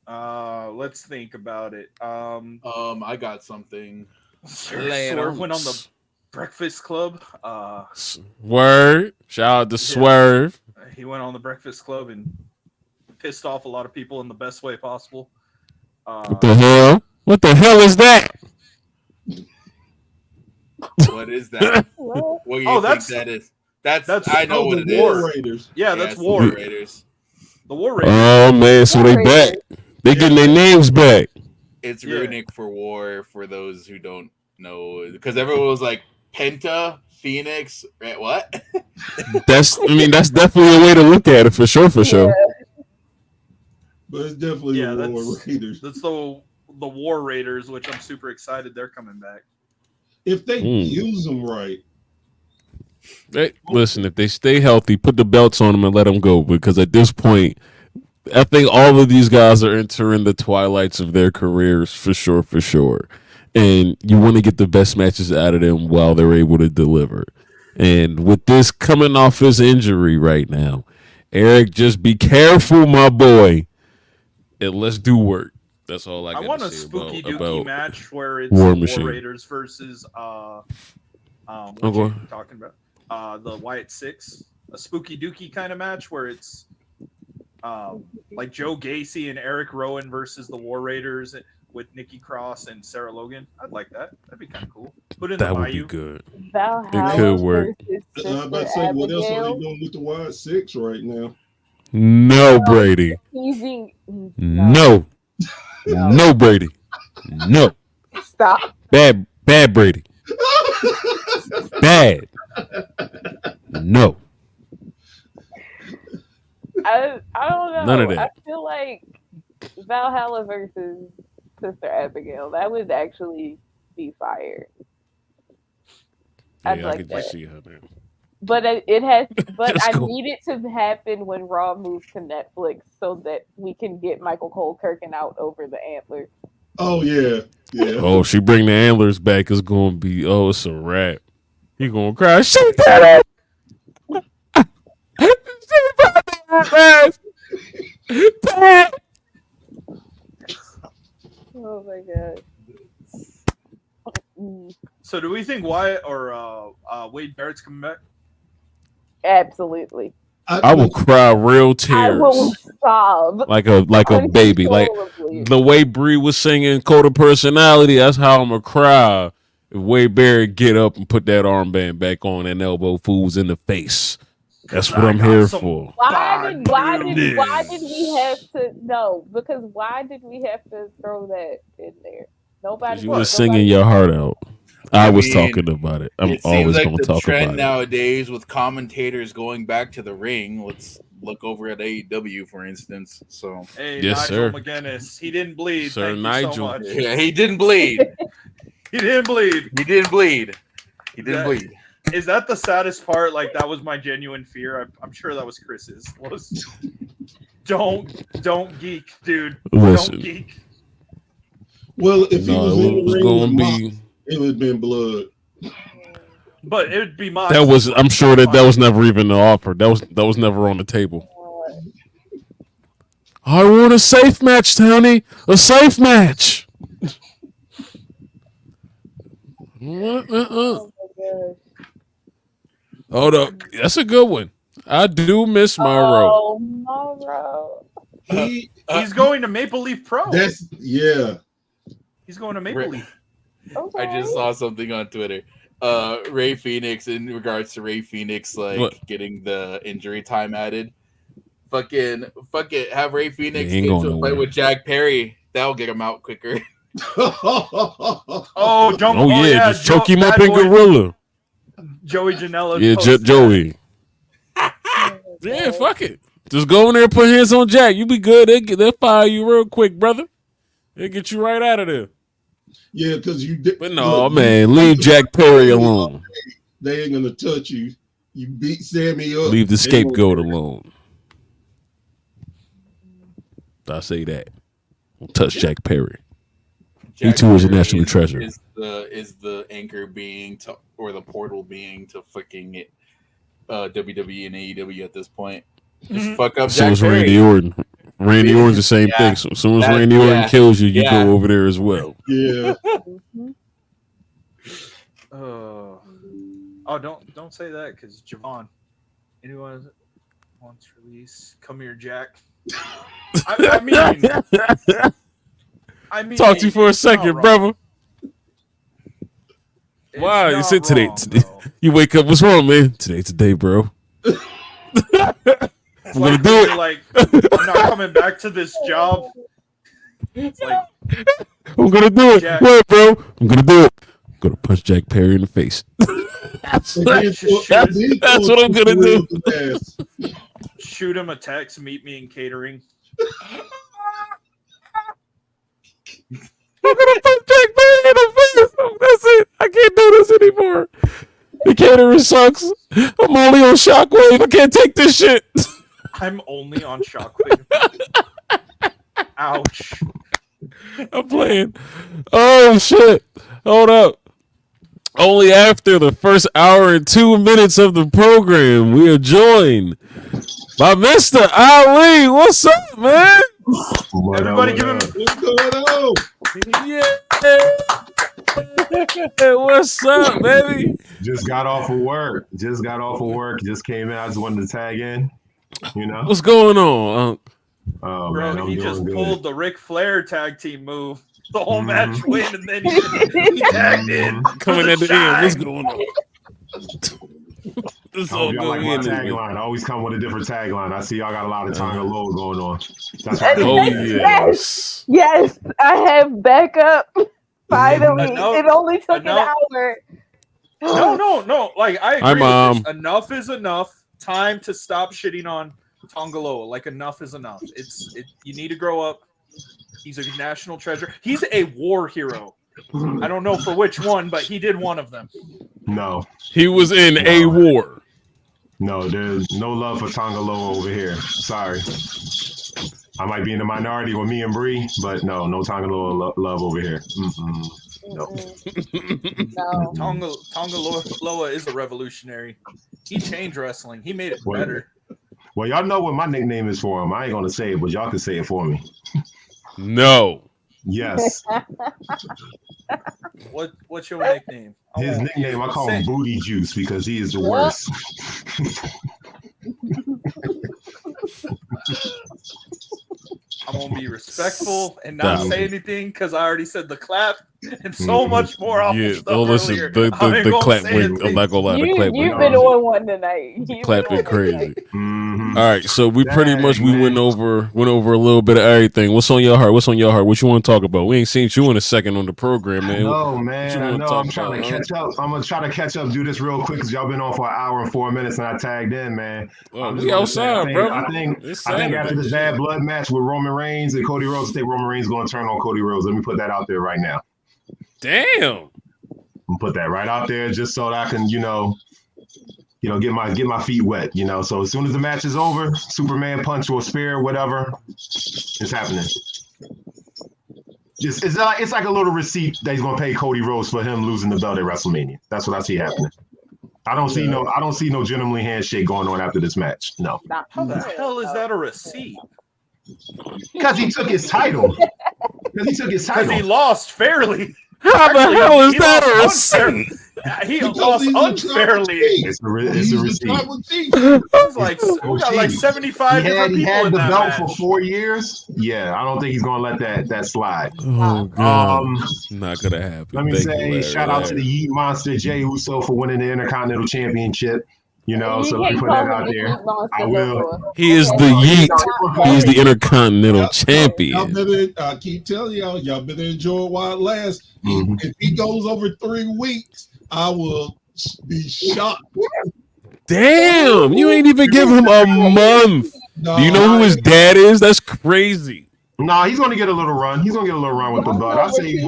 Let's think about it. I got something. Swerve went on the Breakfast Club. Word. Shout out to Swerve. He went on the Breakfast Club and pissed off a lot of people in the best way possible. What the hell? What the hell is that? What is that? What? What do you think that is? That's I know what it War is. Raiders. Yeah, that's War Raiders. The War Raiders. Oh man, so they back. They getting their names back. It's runic for war for those who don't know, because everyone was like Penta, Phoenix, right? What? That's definitely a way to look at it for sure. But it's definitely the that's War Raiders. That's the War Raiders, which I'm super excited they're coming back. If they use them right. Hey, listen, if they stay healthy, put the belts on them and let them go. Because at this point, I think all of these guys are entering the twilights of their careers for sure. And you want to get the best matches out of them while they're able to deliver. And with this coming off his injury right now, Eric, just be careful, my boy, and let's do work. That's all I got to say. I want a spooky dookie match where it's War War Raiders versus what you talking about? The Wyatt Six, a spooky dookie kind of match where it's like Joe Gacy and Eric Rowan versus the War Raiders with Nikki Cross and Sarah Logan. I'd like that. That'd be kind of cool. Put in that the would Bayou. be good. Valhalla it could work. I was about to say, what else are they doing with the Wide Six right now? No, Brady. No, Brady. No. Stop. Bad Brady. Bad. No. I don't know. None of that. I feel like Valhalla versus Sister Abigail, that would actually be fire. Yeah, I'd like I could that. just see her there. But it has. But That's I cool. need it to happen when Raw moves to Netflix, so that we can get Michael Cole Kirkin out over the antler. Oh yeah. Oh, she bring the antlers back. It's gonna be. Oh, it's a wrap. He gonna cry. Shoot that ass. Oh my god. So do we think Wyatt or Wade Barrett's coming back? Absolutely. I will cry real I will tears. sob. Like a baby. Like uncontrollably. the way Bree was singing Code of Personality, that's how I'm gonna cry. If Wade Barrett get up and put that armband back on and elbow fools in the face. That's what I'm here for. Why did we have to because why did we have to throw that in there? Nobody. You were singing your heart out. I was talking about it. I'm it always seems like going to the talk trend about it. nowadays with commentators going back to the ring. Let's look over at AEW, for instance. So Hey, Yes, Nigel sir. McGuinness. He didn't bleed. Sir Thank you Nigel. so much. yeah, he didn't bleed. He didn't bleed. He didn't bleed. He didn't That- bleed. Is that the saddest part? Like, that was my genuine fear. I'm sure that was Chris's. Was don't geek, dude. Listen. Don't geek. Well, if he No, was it in the was ring going with to Mox, be. it would have been blood. But it would be my. That was. I'm sure that was never even the offer. That was never on the table. I want a safe match, Tony. A safe match. Oh my gosh. Hold up. That's a good one. I do miss Monroe. Oh, Monroe. He's going to Maple Leaf Pro. Yeah. He's going to Maple Leaf. Okay. I just saw something on Twitter. Ray Phoenix, in regards to Ray Phoenix, like What? getting the injury time added. Fuck it. Have Ray Phoenix He ain't get going to a fight nowhere. with Jack Perry. That'll get him out quicker. Oh, don't. Oh yeah, just choke him up Bad in Boy Gorilla. Joey Janela. Yeah, posted Joey. Yeah, fuck it. Just go in there and put hands on Jack. You be good. They'll fire you real quick, brother. They'll get you right out of there. Yeah, because you did. But no, man, leave Jack Perry alone. They ain't gonna touch you. You beat Sammy up. Leave the They scapegoat won't- alone. I say that. Don't touch Jack Perry. He too is a Perry national treasure. Is the anchor being to, or the portal being to fucking WWE and AEW at this point? Just fuck up So Jack is Perry. Randy Orton. Randy Orton's the same thing. So as soon as Randy Orton kills you, you go over there as well. Yeah. Oh, don't say that because Javon. Anyone wants release? Come here, Jack. I mean, Talk to you for a it's not second, wrong. brother. It's Wow, you not said today. wrong, though. You wake up, what's wrong, man? Today's the day, bro. It's I'm gonna like do when it. you're like, I'm not coming back to this job. It's like, I'm gonna do it. Jack. What, bro? I'm gonna do it. I'm gonna punch Jack Perry in the face. that's And then that's what I'm gonna do. shoot him a text, meet me in catering. I'm gonna punch Jack Perry in the face. That's it. I can't do this anymore. The catering sucks. I'm only on Shockwave. I can't take this shit. I'm only on Shockwave. Ouch. I'm playing. Oh shit. Hold up. Only after the first hour and 2 minutes of the program, we are joined by Mr. Ali. What's up, man? Everybody give him. What's going on? Yeah. What's up, baby? Just got off of work. Just came in. I just wanted to tag in. You know? What's going on? Oh, Bro, man, I'm he doing just good. pulled the Ric Flair tag team move. The whole match win, and then he tagged in. Coming for at the shine. end. What's going on? This I all hope y'all like good my in this bitch. tagline. I always come with a different tagline. I see y'all got a lot of Tonga load going on. That's Oh right. yes. Yes, I have backup. Finally, Enough- it only took enough- an hour. No. Like I agree. Hi, with Mom. this. Enough is enough. Time to stop shitting on Tongaloa. Like enough is enough. You need to grow up. He's a national treasure. He's a war hero. I don't know for which one, but he did one of them. No, He was in a war. no, there's no love for Tonga Loa over here. Sorry. I might be in the minority with me and Bree, but no Tonga Loa love over here. No. No. Tongaloa is a revolutionary. He changed wrestling. He made it Well, better. Well, y'all know what my nickname is for him. I ain't gonna say it, but y'all can say it for me. No. Yes. What's your nickname? His nickname, I call him Say- Booty Juice because he is the worst. I'm gonna be respectful and not Stop. say anything because I already said the clap and so much more awful Yeah. stuff Oh, listen. earlier. The I ain't gonna clap say went. anything. I'm not gonna lie. The clap You've went been crazy. on one tonight. You've Clap been went on one crazy. tonight. All right, so we pretty Dang, much man. went over a little bit of everything. What's on your heart? What you want to talk about? We ain't seen you in a second on the program, man. No, What man. you I wanna know. talk I'm trying about, to catch up. I'm gonna try to catch up. Do this real quick because y'all been on for an hour and 4 minutes, and I tagged in, man. Oh, I'm just we gonna say, outside, brother. I think It's after Saturday. this bad blood match with Roman Reigns and Cody Rhodes, I think Roman Reigns going to turn on Cody Rhodes. Let me put that out there right now. Damn. I'm put that right out there just so that I can, get my feet wet, So as soon as the match is over, Superman punch or spear, whatever, it's happening. It's like a little receipt that he's gonna pay Cody Rhodes for him losing the belt at WrestleMania. That's what I see happening. I don't see no gentlemanly handshake going on after this match. No, How the hell is that a receipt? because he took his title. Because he lost fairly. How the Actually, hell is he that a lost receipt? He Because lost he's unfairly. It's a receipt. tribal chief. It's like we got like Chief. 75 different He people had in the that belt match. for 4 years. Yeah, I don't think he's gonna let that slide. Oh god, Um, not gonna happen. Let me Thank say you, Larry. shout out to the Yeet Monster Jey Uso for winning the Intercontinental Championship. So let me put that out there. I will. He is the Yeet. He is the Intercontinental Champion. Y'all better, I keep telling y'all better enjoy it while it lasts. Mhm. If he goes over 3 weeks, I will be shocked. Damn, you ain't even give him a month. No, Do you know who his dad is? That's crazy. Nah, he's gonna get a little run. He's gonna get a little run with the belt. I say he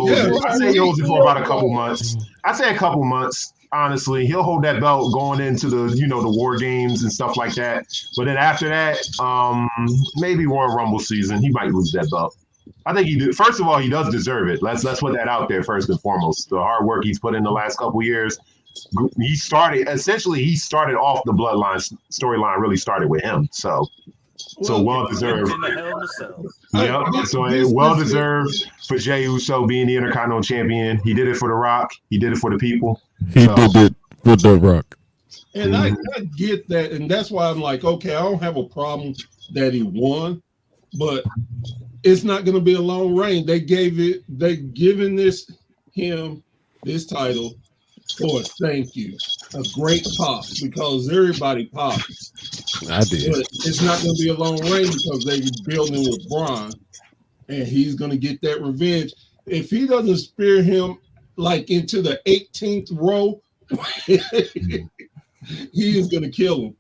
holds it for about a couple months. I say a couple months. Honestly, he'll hold that belt going into the the war games and stuff like that. But then after that, maybe Royal Rumble season, he might lose that belt. I think he do. First of all, he does deserve it. Let's put that out there first and foremost. The hard work he's put in the last couple years. He started off the bloodline storyline. Really started with him. So well deserved. In the Hell in a Cell. Yep. So well deserved for Jey Uso being the Intercontinental Champion. He did it for The Rock. He did it for the people. He did it for The Rock. And I get that, and that's why I'm like, okay, I don't have a problem that he won, but it's not going to be a long reign. They given him this title for a thank you, a great pop, because everybody pops. I did. But it's not going to be a long reign because they're building with Braun, and he's going to get that revenge. If he doesn't spear him like into the 18th row, he is going to kill him.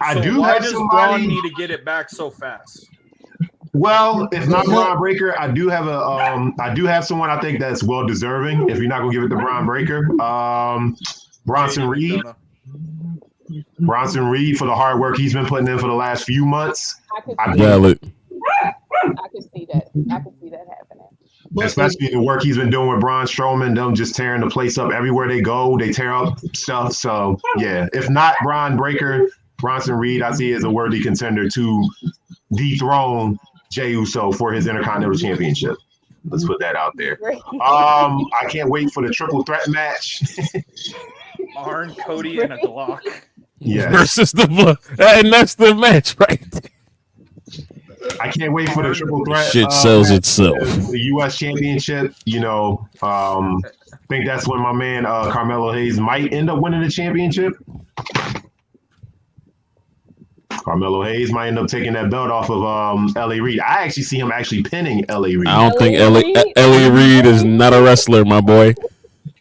Why does Braun need to get it back so fast? Well, if not Braun Breaker, I do have someone I think that's well deserving. If you're not gonna give it to Braun Breaker, Bronson Reed. Bronson Reed for the hard work he's been putting in for the last few months. Valid. I could see that. I could see that happening. Especially the work he's been doing with Braun Strowman, them just tearing the place up everywhere they go. They tear up stuff. So yeah, if not Braun Breaker, Bronson Reed, I see as a worthy contender to dethrone Jey Uso for his Intercontinental Championship. Let's put that out there. I can't wait for the triple threat match. Arn, Cody, and a Glock. Yes. Versus the blood. And that's the match, right? I can't wait for the triple threat. Shit sells itself. The U.S. Championship, think that's when my man Carmelo Hayes might end up winning the championship. Carmelo Hayes might end up taking that belt off of L.A. Reid. I actually see him actually pinning L.A. Reid. I don't think L.A. Reid is not a wrestler, my boy.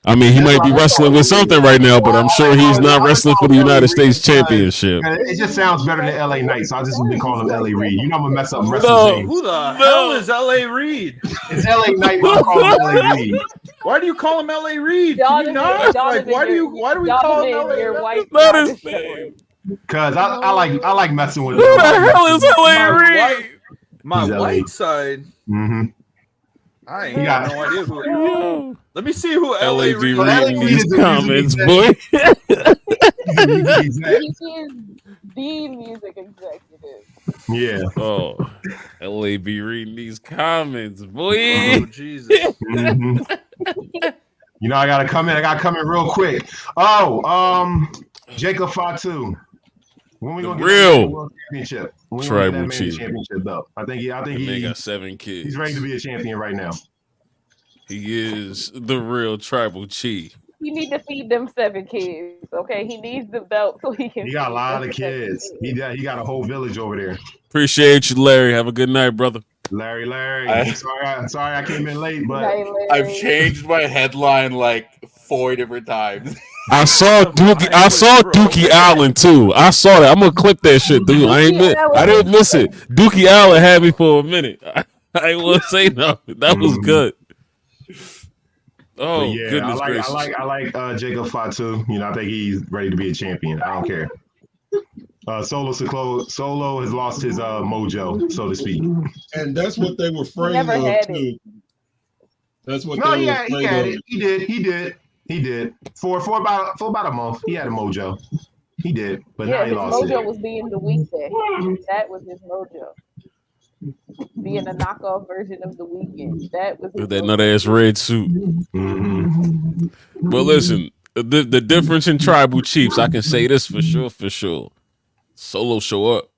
I mean, he might be wrestling with something right now, but I'm sure he's not wrestling for the United States Championship. It just sounds better than L.A. Knight, so I just been calling him L.A. Reid. You know I'm gonna mess up wrestling names. Who the hell is L.A. Reid? It's L.A. Knight, but I'm calling him L.A. Reid. Why do you call him L.A. Reid? Can you not? Like, why do we call him L.A. Reid? That is name. Cause I like messing with Who the hell is L.A. Reid? My white side. Mm-hmm. I ain't got no idea who. Let me see who L.A. Reid reading these is a comments, music boy. He is the music executive. Yeah. Oh, L.A. be reading these comments, boy. Oh, Jesus. Mm-hmm. I gotta come in real quick. Jacob Fatu. When we gonna get Real that world championship? When we tribal gonna get that man chief. championship belt? I think He got 7 kids. he's ready to be a champion right now. He is the real tribal chief. He need to feed them 7 kids. Okay, he needs the belt so he can. He got a feed lot them of 7 kids. He got a whole village over there. Appreciate you, Larry. Have a good night, brother. Larry. I- Sorry I came in late, but Night, I've Larry. changed my headline like 4 different times. I saw Dookie Allen too. I saw that. I'm gonna clip that shit, dude. I didn't miss it. Dookie Allen had me for a minute. I ain't want to say nothing. That was good. Oh, yeah, goodness gracious. I like Jacob Fatu. You know, I think he's ready to be a champion. I don't care. Solo has lost his mojo, so to speak. And that's what they were afraid never of had too. it. That's what No, they were yeah, afraid he had of. it. He did. For about a month, he had a mojo. He did, but now Yeah, he his lost mojo it. was being the weekday. That was his mojo. Being a knockoff version of the Weekend. That was his With that mojo. nut ass red suit. Mm-hmm. Well, listen, the difference in tribal chiefs, I can say this for sure. Solo show up.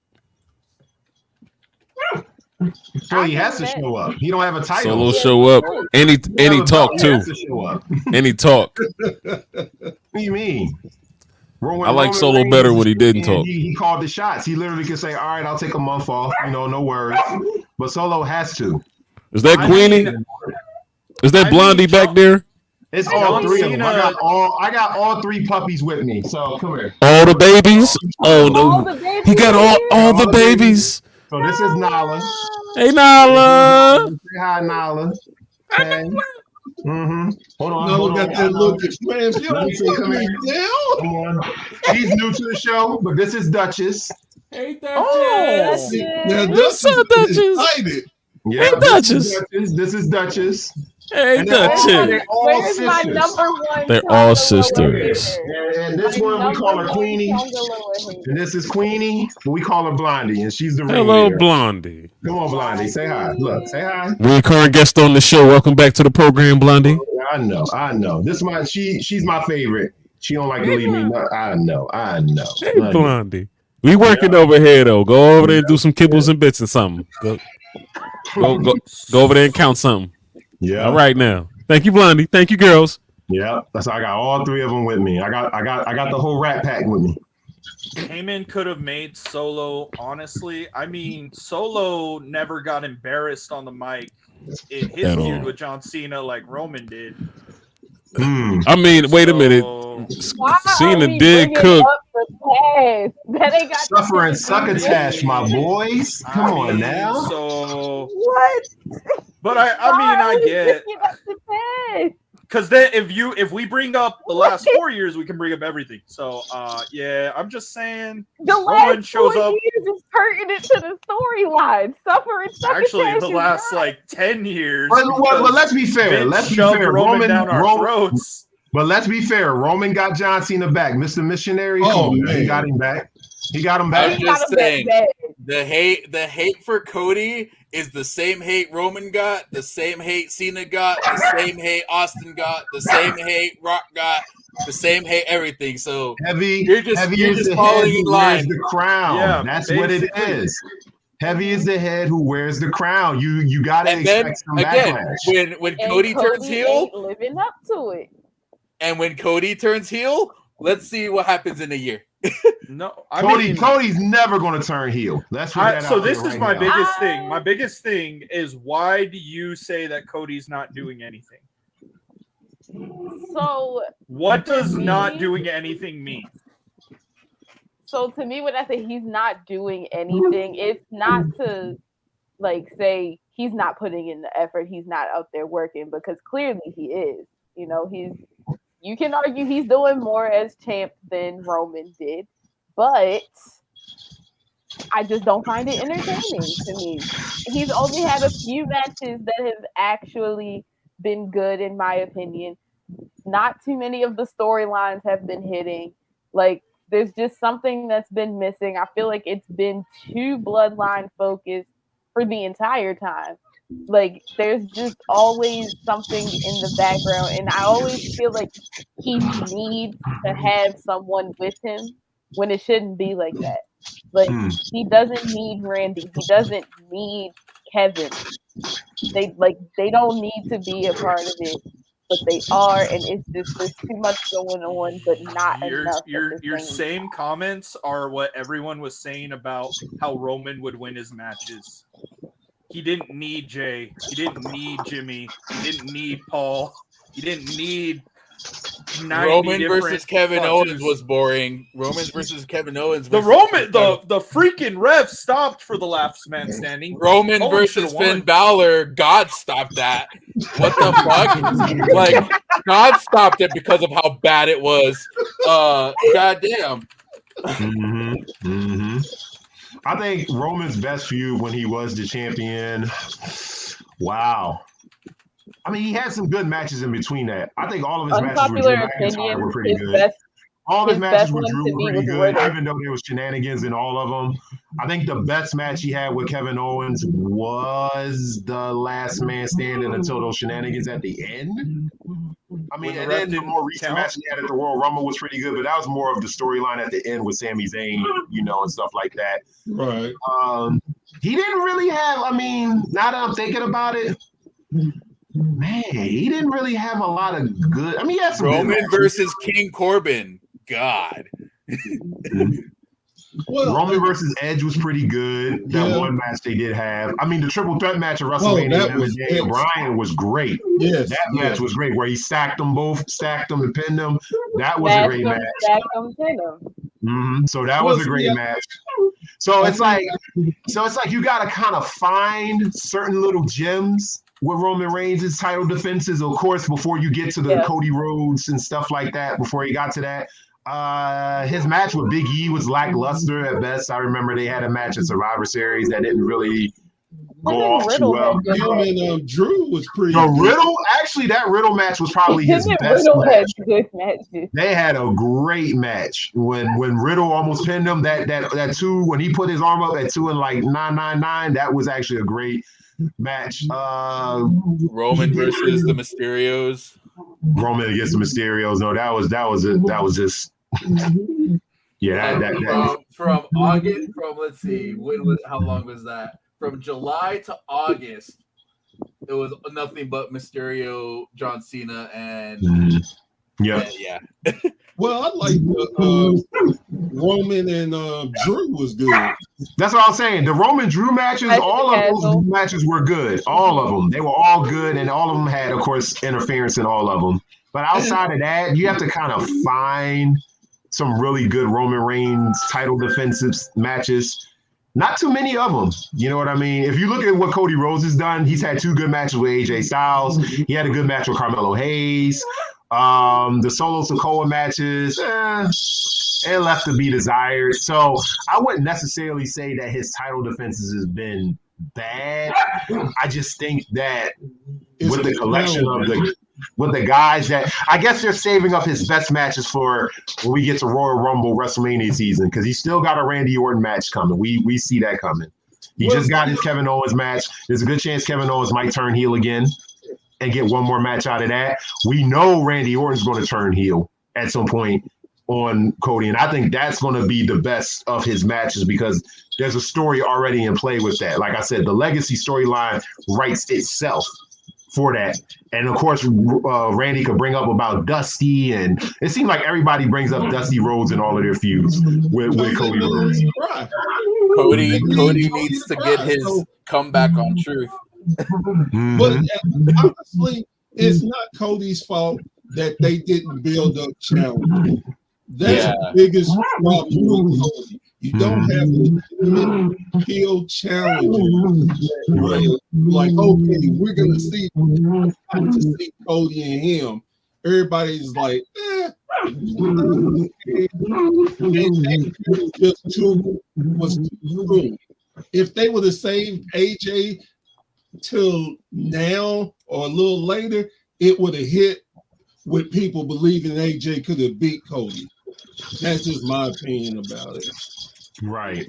Well, he has to show up. He don't have a title. Solo show up. Any talk He too. has to show up. Any talk. What do you mean? I like Solo better when he didn't talk. He called the shots. He literally could say, "All right, I'll take a month off." You know, no worries. But Solo has to. Is that Queenie? Is that Blondie back there? It's all three of them. I got all 3 puppies with me. So come here. All the babies? Oh All no. the babies He got here? all the babies. So this is Nala. Hey Nala. Say hi, Nala. Okay. Mm-hmm. Hold on. No, got that look. Man, if you Let don't me see, put me down. Come on. She's new to the show, but this is Duchess. Hey Yes, Duchess. yes. Now, What's up, Duchess? excited. Yeah, Hey, Duchess. This is Duchess. Hey And they're all- Duchess. they're all Where's my sisters. number one? They're all Tonga lower sisters. hater? And this My one we call her number one Queenie. Tonga lower hater. And this is Queenie, but we call her Blondie, and she's the Hello, ringleader. Blondie. Come on, Blondie. Say hi. Look, say hi. Recurring guest on the show. Welcome back to the program, Blondie. I know. This is my she's my favorite. She don't like to leave me. I know. Hey, Blondie. We working over here though. Go over there and do some kibbles and bits or something. Go over there and count something. Yeah. All right now. Thank you, Blondie. Thank you, girls. Yeah. That's I got all 3 of them with me. I got the whole Rat Pack with me. Heyman could have made Solo, honestly. I mean, Solo never got embarrassed on the mic in his At feud all. with John Cena like Roman did. I mean, wait a minute. Why Cena are we did bringing cook. up the past? That ain't got Suffering nothing to do with succotash, my boys. Come on mean, now. So, What? but I Why mean, are I we get bringing up the past? because then if we bring up the last 4 years, we can bring up everything. So, yeah, I'm just saying. The Roman last shows 4 up. years is pertinent to the storyline. Suffering Actually, the succotash last is not. like 10 years. But because let's be fair. Vince Let's be shoved fair. Roman down our throats. But let's be fair. Roman got John Cena back. Mr. Missionary. Oh, Come on, man. He got him back. He got him I'm back. He got just him back saying. bad. The hate for Cody is the same hate Roman got, the same hate Cena got, the same hate Austin got, the same hate Rock got, the same hate everything. So Heavy, You're just- heavy you're is just the following head in who line. wears the crown. Yeah, That's what it basically. is. Heavy is the head who wears the crown. You got to and then expect some again, backlash. when And Cody turns heel, ain't living up to it. and when Cody turns heel, let's see what happens in a year. No, I mean, Cody's never going to turn heel. That's what so this is right my now. biggest thing. My biggest thing is why do you say that Cody's not doing anything? So, What does Me? not doing anything mean? so to me, when I say he's not doing anything, it's not to like say he's not putting in the effort, he's not out there working, because clearly he is. You know, you can argue he's doing more as champ than Roman did, but I just don't find it entertaining to me. He's only had a few matches that have actually been good, in my opinion. Not too many of the storylines have been hitting. Like, there's just something that's been missing. I feel like it's been too bloodline focused for the entire time. Like, there's just always something in the background, and I always feel like he needs to have someone with him when it shouldn't be like that. Like, he doesn't need Randy. He doesn't need Kevin. They don't need to be a part of it. but they are, and it's just there's too much going on, but not enough at the Your same same comments are what everyone was saying about how Roman would win his matches. He didn't need Jay. He didn't need Jimmy. He didn't need Paul. He didn't need 90 Roman different versus Kevin touches. Owens was boring. Roman versus Kevin Owens. The versus Roman, the freaking ref stopped for the last man standing. Roman Owens versus should've won. Finn Balor. God stopped that. What the fuck? Like, God stopped it because of how bad it was. Goddamn. I think Roman's best feud when he was the champion. Wow. I mean, he had some good matches in between that. I think all of his matches with Drew unpopular McIntyre opinion. were pretty His good. best, All his his matches best with one Drew to were me pretty was good, Riddle. even though there was shenanigans in all of them. I think the best match he had with Kevin Owens was the last man standing until those shenanigans at the end. I mean, When the and ref then the didn't more recent count. match he had at the Royal Rumble was pretty good, but that was more of the storyline at the end with Sami Zayn, and stuff like that. Right. He didn't really have, I mean, now that I'm thinking about it, man, he didn't really have a lot of good. I mean, he had some good Roman matches. versus King Corbin. God. Well, Roman versus Edge was pretty good. That Yeah. one match they did have. I mean, the triple threat match at WrestleMania that with him was and Daniel Bryan was great. yes, That match was great, where he stacked them and pinned them. That was a Smash great them, match. stack them, pin them. So that was a great yeah. match. So it's like you got to kind of find certain little gems with Roman Reigns' title defenses, of course, before you get to the Yeah. Cody Rhodes and stuff like that. Before he got to that. His match with Big E was lackluster at best. I remember they had a match at Survivor Series that didn't really go Him and off too Riddle well. had good Him matches. and Drew was pretty The good. Riddle, actually, that Riddle match was probably Him his and best Riddle match. had good matches. They had a great match when Riddle almost pinned him. That two, when he put his arm up at 2 and like 999, that was actually a great match. Roman versus the Mysterios. Roman against the Mysterios. No, that was just yeah. From August, let's see, how long was that? From July to August, it was nothing but Mysterio, John Cena, and Yeah. Well, I like the Roman and Drew was good. That's what I was saying. The Roman Drew matches, all of those matches were good. All of them. They were all good, and all of them had, of course, interference in all of them. But outside of that, you have to kind of find some really good Roman Reigns title defensive matches. Not too many of them. You know what I mean? If you look at what Cody Rhodes has done, he's had 2 good matches with AJ Styles. He had a good match with Carmelo Hayes. The Solo Sikoa matches, it left to be desired. So I wouldn't necessarily say that his title defenses has been bad. I just think that with the collection of the guys that I guess they're saving up his best matches for when we get to Royal Rumble WrestleMania season, because he's still got a Randy Orton match coming. We see that coming. He just got his Kevin Owens match. There's a good chance Kevin Owens might turn heel again and get one more match out of that. We know Randy Orton's going to turn heel at some point on Cody, and I think that's going to be the best of his matches because there's a story already in play with that. Like I said, the legacy storyline writes itself for that. And of course, Randy could bring up about Dusty, and it seems like everybody brings up Dusty Rhodes in all of their feuds with Cody Rhodes. Cody needs to get his comeback on Truth. But honestly, it's not Cody's fault that they didn't build up challenge. That's the biggest problem with Cody. You don't have legitimate heel challenges. Like, okay, we're gonna see Cody and him. Everybody's like, just was too soon. If they would have saved AJ till now or a little later, it would have hit with people believing AJ could have beat Cody. That's just my opinion about it. Right.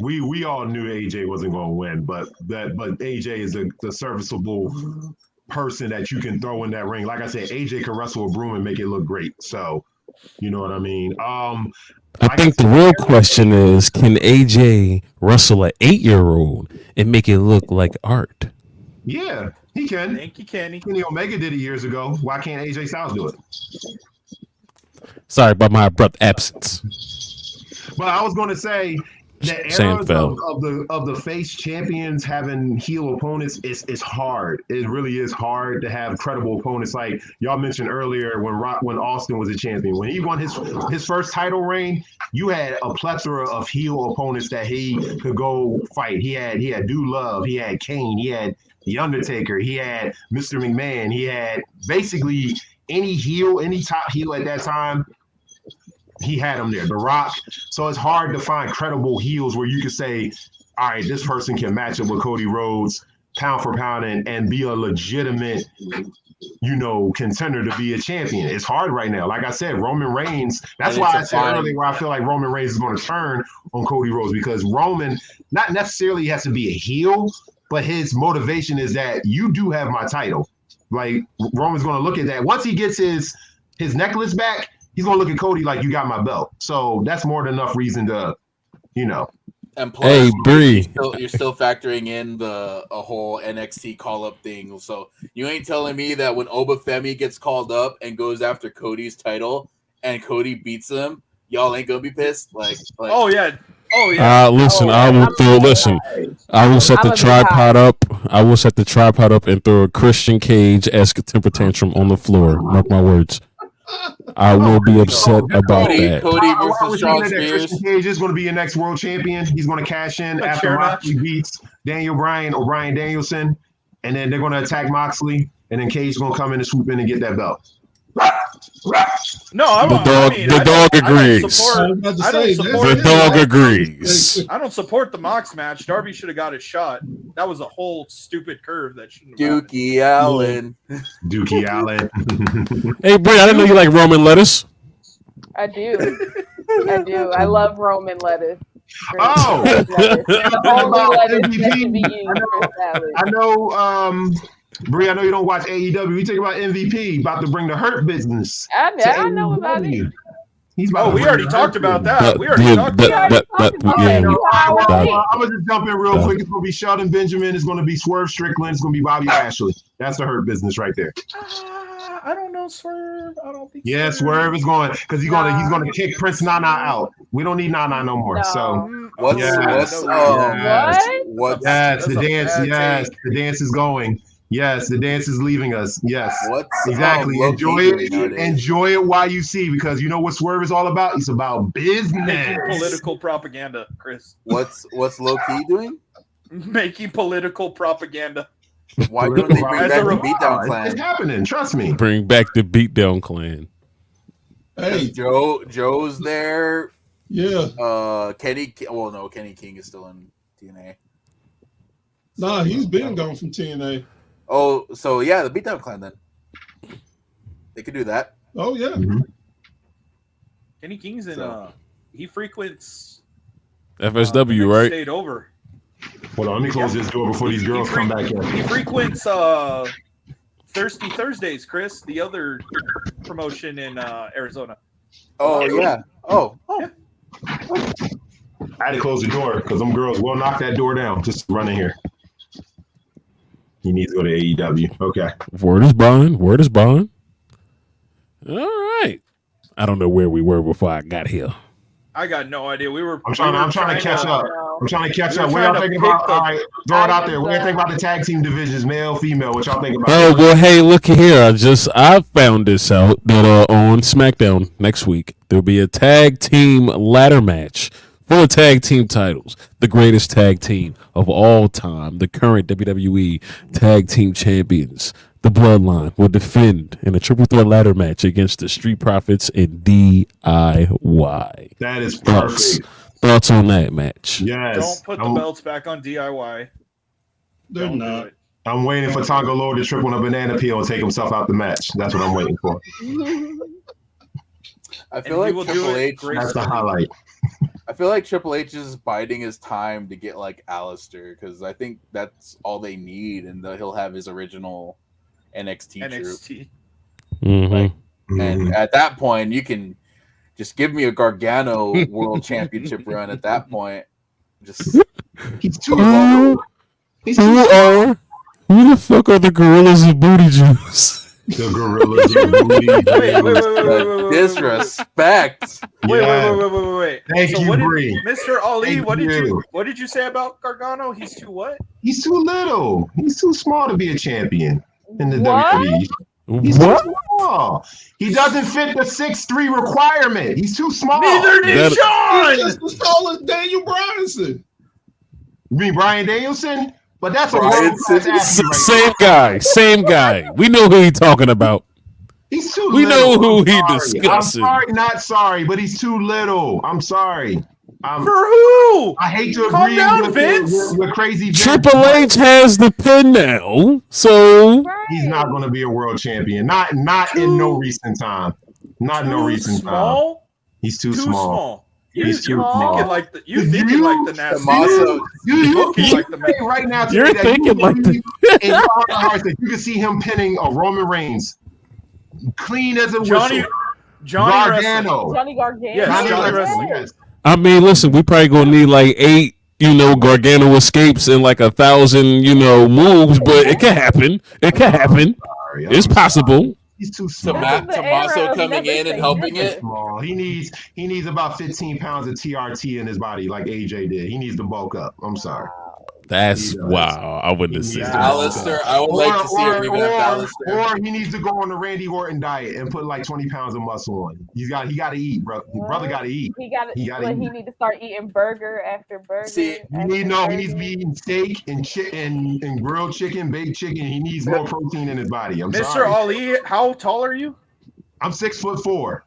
We all knew AJ wasn't going to win, but AJ is a serviceable person that you can throw in that ring. Like I said, AJ can wrestle a broom and make it look great. So, you know what I mean? I think the real question is, can AJ wrestle an 8-year-old and make it look like art? Yeah, he can. Thank you, Kenny. Kenny Omega did it years ago. Why can't AJ Styles do it? Sorry about my abrupt absence. But I was going to say the eras of the face champions having heel opponents is hard. It really is hard to have credible opponents. Like y'all mentioned earlier, when Austin was a champion, when he won his first title reign, you had a plethora of heel opponents that he could go fight. He had Dude Love, he had Kane, he had The Undertaker, he had Mr. McMahon, he had basically any top heel at that time. He had him there, The Rock. So it's hard to find credible heels where you could say, all right, this person can match up with Cody Rhodes pound for pound and be a legitimate, contender to be a champion. It's hard right now. Like I said, Roman Reigns, that's why I said earlier where I feel like Roman Reigns is going to turn on Cody Rhodes, because Roman not necessarily has to be a heel, but his motivation is that you do have my title. Like Roman's going to look at that. Once he gets his necklace back, he's going to look at Cody like, you got my belt. So that's more than enough reason to, And plus, hey, Bree, you're still factoring in a whole NXT call-up thing. So you ain't telling me that when Obafemi gets called up and goes after Cody's title and Cody beats him, y'all ain't going to be pissed? Like Oh, yeah. Listen, I will set the tripod up. I will set the tripod up and throw a Christian Cage-esque temper tantrum on the floor. Mark my words. I will be upset about that. Cody versus Charles Spears. Christian Cage is going to be your next world champion. He's going to cash in after Moxley beats Daniel Bryan or Bryan Danielson, and then they're going to attack Moxley, and then Cage is going to come in and swoop in and get that belt. No, the dog agrees. The dog agrees. I don't support the Mox match. Darby should have got a shot. That was a whole stupid curve that shouldn't have Dookie Allen. Dookie Allen. Hey, Bray, I didn't know you like Roman lettuce. I do. I love Roman lettuce. Oh, Only lettuce that can be used for salad. I know. Bree, I know you don't watch AEW. We talk about MVP about to bring the Hurt Business. I know about it. We already talked about that. We already talked about that. I'm going to just jump in real quick. It's going to be Sheldon Benjamin. It's going to be Swerve Strickland. It's going to be Bobby Lashley. That's the Hurt Business right there. I don't know, Swerve. I don't think. Yeah, Swerve is going because he's going to kick Prince Nana out. We don't need Nana no more. So what's the dance? Yes, the dance is going. Yes, the dance is leaving us. Yes, exactly. Enjoy it. Enjoy it while you see, because you know what Swerve is all about. It's about business. Making political propaganda, Chris. What's Low Key doing? Making political propaganda. Why don't they bring back the Beatdown Clan? It's happening. Trust me. Bring back the Beatdown Clan. Hey, Joe's there. Yeah. Kenny King is still in TNA. Nah, he's been gone from TNA. Oh, so yeah, the Beatdown Clan then. They could do that. Oh yeah. Mm-hmm. Kenny King's in he frequents FSW, right? Stayed over. Hold on, let me close this door before these girls come back in. He frequents Thirsty Thursdays, Chris, the other promotion in Arizona. Oh yeah. Oh. Yeah. I had to close the door because them girls will knock that door down. Just run in here. He needs to go to AEW. Okay. Word is bond. All right. I don't know where we were before I got here. I got no idea. I'm trying to catch up. I'm trying to catch up. What y'all think about? All right, throw it out there. What do you think about the tag team divisions, male, female? What y'all think about? Oh well, hey, look here. I found this out that on SmackDown next week there'll be a tag team ladder match for the tag team titles. The greatest tag team of all time, the current WWE tag team champions, the Bloodline, will defend in a triple threat ladder match against the Street Profits and DIY. That is perfect. Thoughts on that match? Yes. Don't put the belts back on DIY. They're not. I'm waiting for Tonga Lord to trip on a banana peel and take himself out the match. That's what I'm waiting for. I feel like Triple H. That's the highlight. I feel like Triple H is biding his time to get like Alistair, because I think that's all they need, and he'll have his original NXT. Troop. Mm-hmm. And at that point, you can just give me a Gargano World Championship run. At that point, just he's too old. Who the fuck are the gorillas of booty juice? The gorillas of booty. Wait. Disrespect. Wait. Thank So you, what Bree. did Mr. Ali? Thank What you. did you say about Gargano? He's too what? He's too little. He's too small to be a champion in the What? WWE. He's What? too small. He doesn't fit the 6'3" requirement. He's too small. Neither did He's Sean. just as tall as Daniel Bryanson. You mean Bryan Danielson? But that's a Bryan world-class athlete right Same guy. We know who he's talking about. He's too We little. know who I'm he sorry. discussing. I'm sorry, not sorry, but he's too little. I'm sorry. For who? I hate to Calm agree down, with, Vince. with crazy Vince. Triple H has the pin now, so Right. He's not going to be a world champion. Not in no recent time. Not in no Too recent time. small. He's too Too small. small. He's too small. Thinking like the nasty. Tommaso, You Looking like the say right now You're today that thinking like the- in your heart of hearts that you can see him pinning a Roman Reigns clean as a Johnny whistle. Gargano. Johnny Gargano. Yes, Johnny Johnny Gargano, Wrestling. yes. I mean, listen, we probably gonna need like 8, Gargano escapes and like 1,000, moves, but it can happen. It can happen. Sorry, It's I'm possible. sorry. He's too small. Tommaso coming in and helping He's it. small. He needs about 15 pounds of TRT in his body, like AJ did. He needs to bulk up. I'm sorry. That's He does. wow. I wouldn't have said that. Alistair, I would like to see a revamp Alistair. Or he needs to go on the Randy Orton diet and put like 20 pounds of muscle on. He got to eat, bro. Brother got to eat. He got He to. gotta He eat. need to start eating burger after burger. See, He needs to be eating steak and and grilled chicken, baked chicken. He needs more protein in his body. I'm Mr. sorry. Ali, how tall are you? I'm 6'4".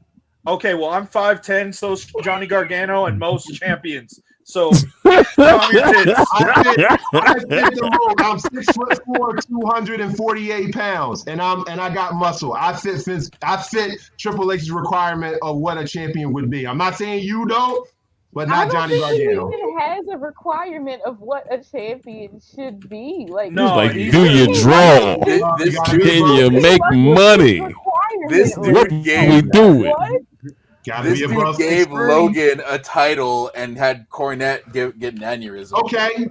Okay, well I'm 5'10", so is Johnny Gargano and most champions. So calm your tits. I fit the mold. I'm 6'4", 248 pounds, and I got muscle. I fit Triple H's requirement of what a champion would be. I'm not saying you don't, but not Johnny He Gargano. even has a requirement of what a champion should be. Like, No, Like, he's do you just- draw? This Can Can dude, you make money? This What dude are we gave doing? What? Gotta this be dude above gave 6'3". Logan a title and had Cornette get an aneurysm. Okay.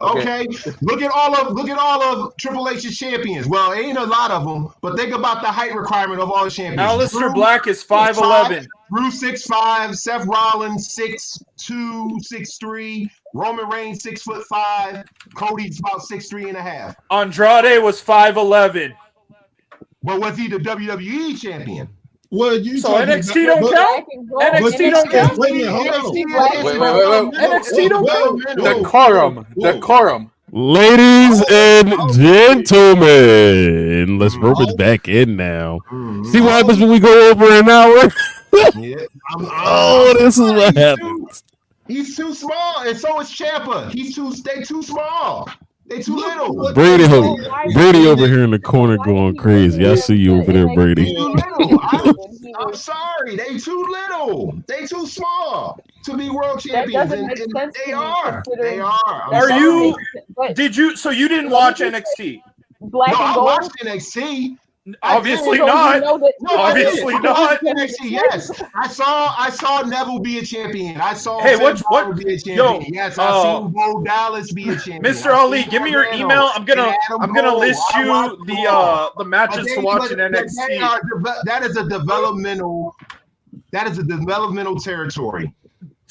Look at all of Triple H's champions. Well, ain't a lot of them, but think about the height requirement of all the champions. Alistair Black is 5'11". Drew 6'5", Seth Rollins 6'2", 6'3", Roman Reigns 6'5", Cody's about 6'3" and a half. Andrade was 5'11". But was he the WWE champion? Well, you So talking NXT about- don't but- count? NXT don't count? Wait a minute, hold on. Wait. NXT don't count? Decorum. Ladies and gentlemen, let's Roman's back in now. See what happens when we go over an hour? Yeah. Oh, this is what happens. He's too small, and so is Ciampa. They too small. They too little. Brady over here in the corner going crazy. I see you over there, Brady. Too little. I'm sorry. They too little. They too small to be world champions. doesn't make sense They to me, are. considering- They are. I'm Are sorry. you- But Did you? So you didn't watch NXT? black No, and I gold. watched NXT. Obviously So you not. know that- No, I Obviously did. not. I watched NXT, yes. I saw Neville be a champion. I saw Hey, Seth what- Rollins be a champion. yo, Yes, I seen Bo Dallas be a champion. Mr. I Ali, seen give me your Gargano email. I'm gonna and Adam Cole. list I you watched them all. the matches to watch in But NXT. that is a developmental territory.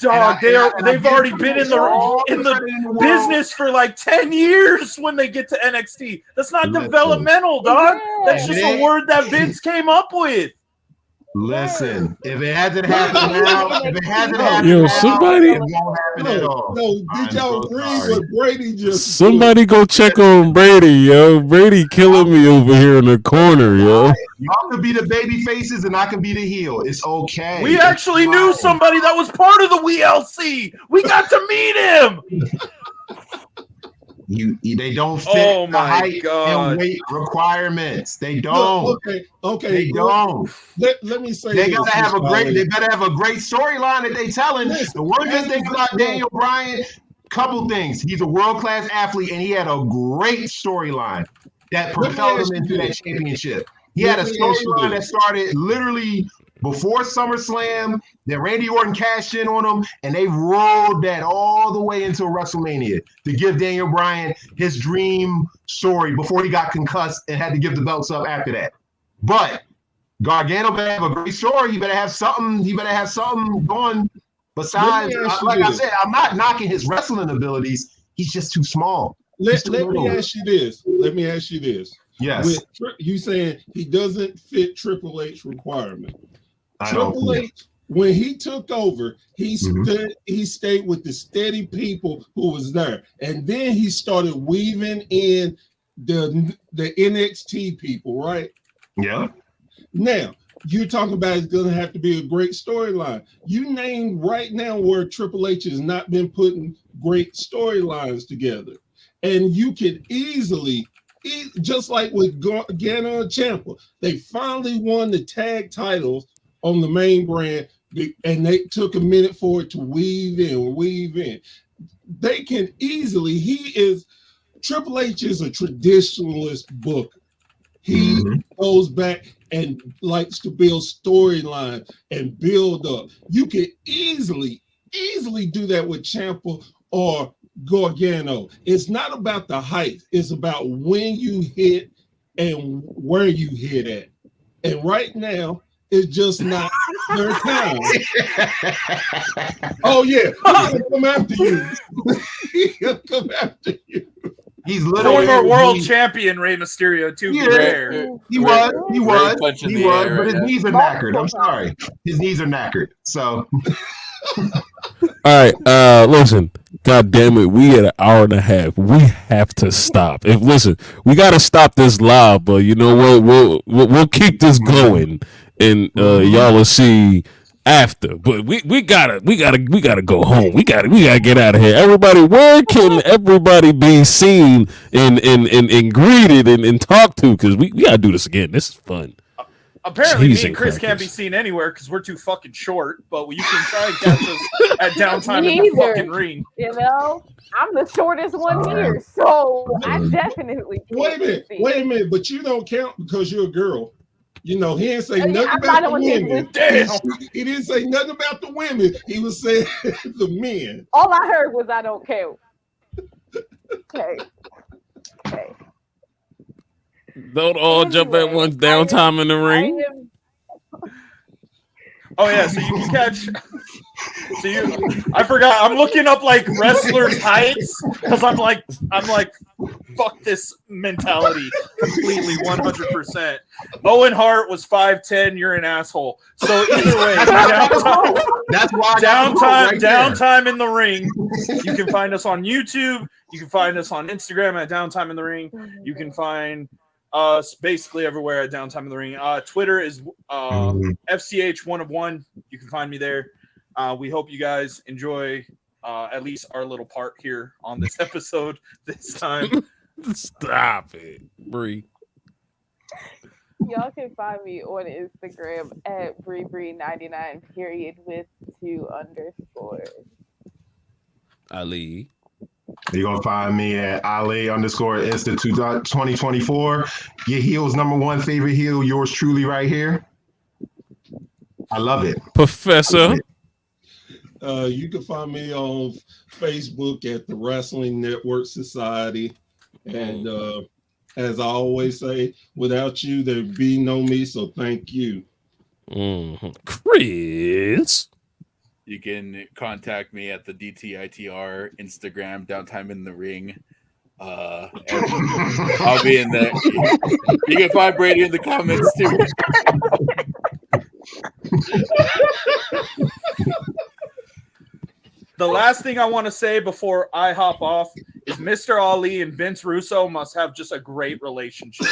Dog, they've already been in all the credit in the world. business for like 10 years when they get to NXT. That's not Listen. developmental, dog. That's Yeah. just a word that Vince came up with. Listen, if it hasn't happened now, Yo, somebody- it won't happen at all. No, did I'm y'all so agree sorry. what Brady just Somebody go check on Brady, yo. Brady killing me over here in the corner, yo. Y'all can be the baby faces and I can be the heel. It's okay. We actually knew somebody that was part of the WLC. We got to meet him. They don't fit Oh the my height God. and weight requirements. They Look, don't. okay. They don't. Let me say They this, gotta have a Mr. great. Ali. They better have a great storyline that they telling. Listen, The one good thing about look. Daniel Bryan, couple things. He's a world class athlete, and he had a great storyline that Let me propelled ask him you into that this. championship. He had a Let me ask you storyline that this. started literally before SummerSlam. Then Randy Orton cashed in on him, and they rolled that all the way into WrestleMania to give Daniel Bryan his dream story before he got concussed and had to give the belts up after that. But Gargano better have a great story. He better have something. He better have something going besides. ask you Like I this. said, I'm not knocking his wrestling abilities. He's just too small. He's too Let me little. ask you this. Let me ask you this. Yes, With you saying he doesn't fit Triple H requirement. I don't. Triple H, when he took over, he Mhm. he stayed with the steady people who was there, and then he started weaving in the NXT people. Right Yeah. now, you're talking about it's going to have to be a great storyline. You name right now where Triple H has not been putting great storylines together, and you can easily. Just like with Gargano and Ciampa, they finally won the tag titles on the main brand, and they took a minute for it to weave in. They can easily. Triple H is a traditionalist booker. He Mhm. goes back and likes to build storyline and build up. You can easily do that with Ciampa or Gargano. It's not about the height. It's about when you hit and where you hit at. And right now, it's just not their time. Oh yeah, he's gonna come after you. He'll come after you. He's literally Former world champion Rey Mysterio, to be Yeah. fair. He was, punching he the was, air but right his now. knees are knackered. I'm sorry, his knees are knackered. So All right, listen. God damn it, we at an hour and a half. We have to stop. We got to stop this live, but you know what? We'll keep this going, and y'all will see after. But we gotta go home. We gotta get out of here. Everybody, where can everybody be seen and greeted and talked to? Because we gotta do this again. This is fun. Apparently, Cheese me and and Chris can't be crackers. seen anywhere because we're too fucking short. But you can try and catch us at downtime Me in the either. fucking ring. You know, I'm the shortest one here, so I definitely can't be seen. Wait a minute, but you don't count because you're a girl. You know, he didn't say Yeah, nothing I'm about not the on his women. list. Damn. He didn't say nothing about the women. He was saying the men. All I heard was I don't count. Okay. Don't all jump at Anyway, once. Downtime in the I ring. am Oh yeah, so you can catch. I forgot. I'm looking up like wrestlers' heights because I'm like, fuck this mentality completely, 100%. Owen Hart was 5'10". You're an asshole. So either way, that's why I got the quote right there. downtime in the ring. You can find us on YouTube. You can find us on Instagram at Downtime in the Ring. You can find us basically everywhere at Downtime in the Ring. Twitter is FCH1 of 1. You can find me there. We hope you guys enjoy at least our little part here on this episode this time. Stop it, Bree. Y'all can find me on Instagram at BreeBree99 with 2 underscores. Ali. You're gonna find me at Ali_Institute 2024. Your heel's #1 favorite heel, yours truly, right here. I love it. Professor. You can find me on Facebook at the Wrestling Network Society. And as I always say, without you, there'd be no me. So thank you. Chris. You can contact me at the dtitr Instagram, Downtime in the Ring. I'll be in there. You can find Brady in the comments too. The last thing I want to say before I hop off is Mr. Ali and Vince Russo must have just a great relationship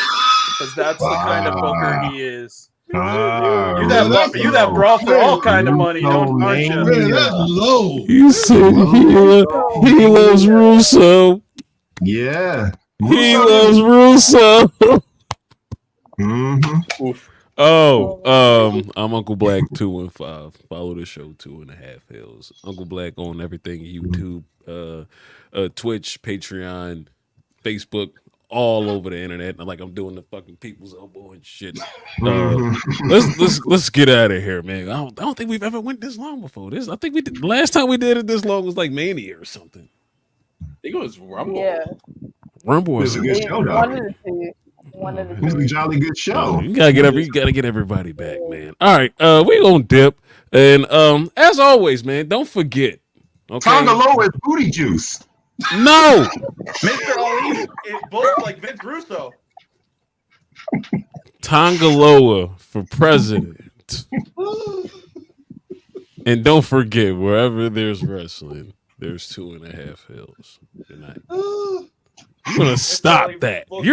because that's the kind of booker he is. You that bra for all kind of money, aren't you? Man, that's low. You said he loves Russo. Yeah. He loves Russo. Oof. I'm Uncle Black 215. Follow the show 2.5 Hills. Uncle Black on everything YouTube, Twitch, Patreon, Facebook, all over the internet, like I'm doing the fucking people's elbow and shit. Mhm. Let's get out of here, man. I don't think we've ever went this long before. This I think we did, last time we did it this long was like Mania or something. I think it was Rumble. Yeah. Rumble. It was a good show, though. One of the two. One of the It was a two. jolly good show. You gotta get everybody back, man. All right, we gonna dip, and as always, man, don't forget. Okay. Tongaloa is booty juice. No. Mr. Ali is both like Vince Russo. Tongaloa for president. And don't forget, wherever there's wrestling, there's 2.5 hills. Good night. I'm gonna stop that.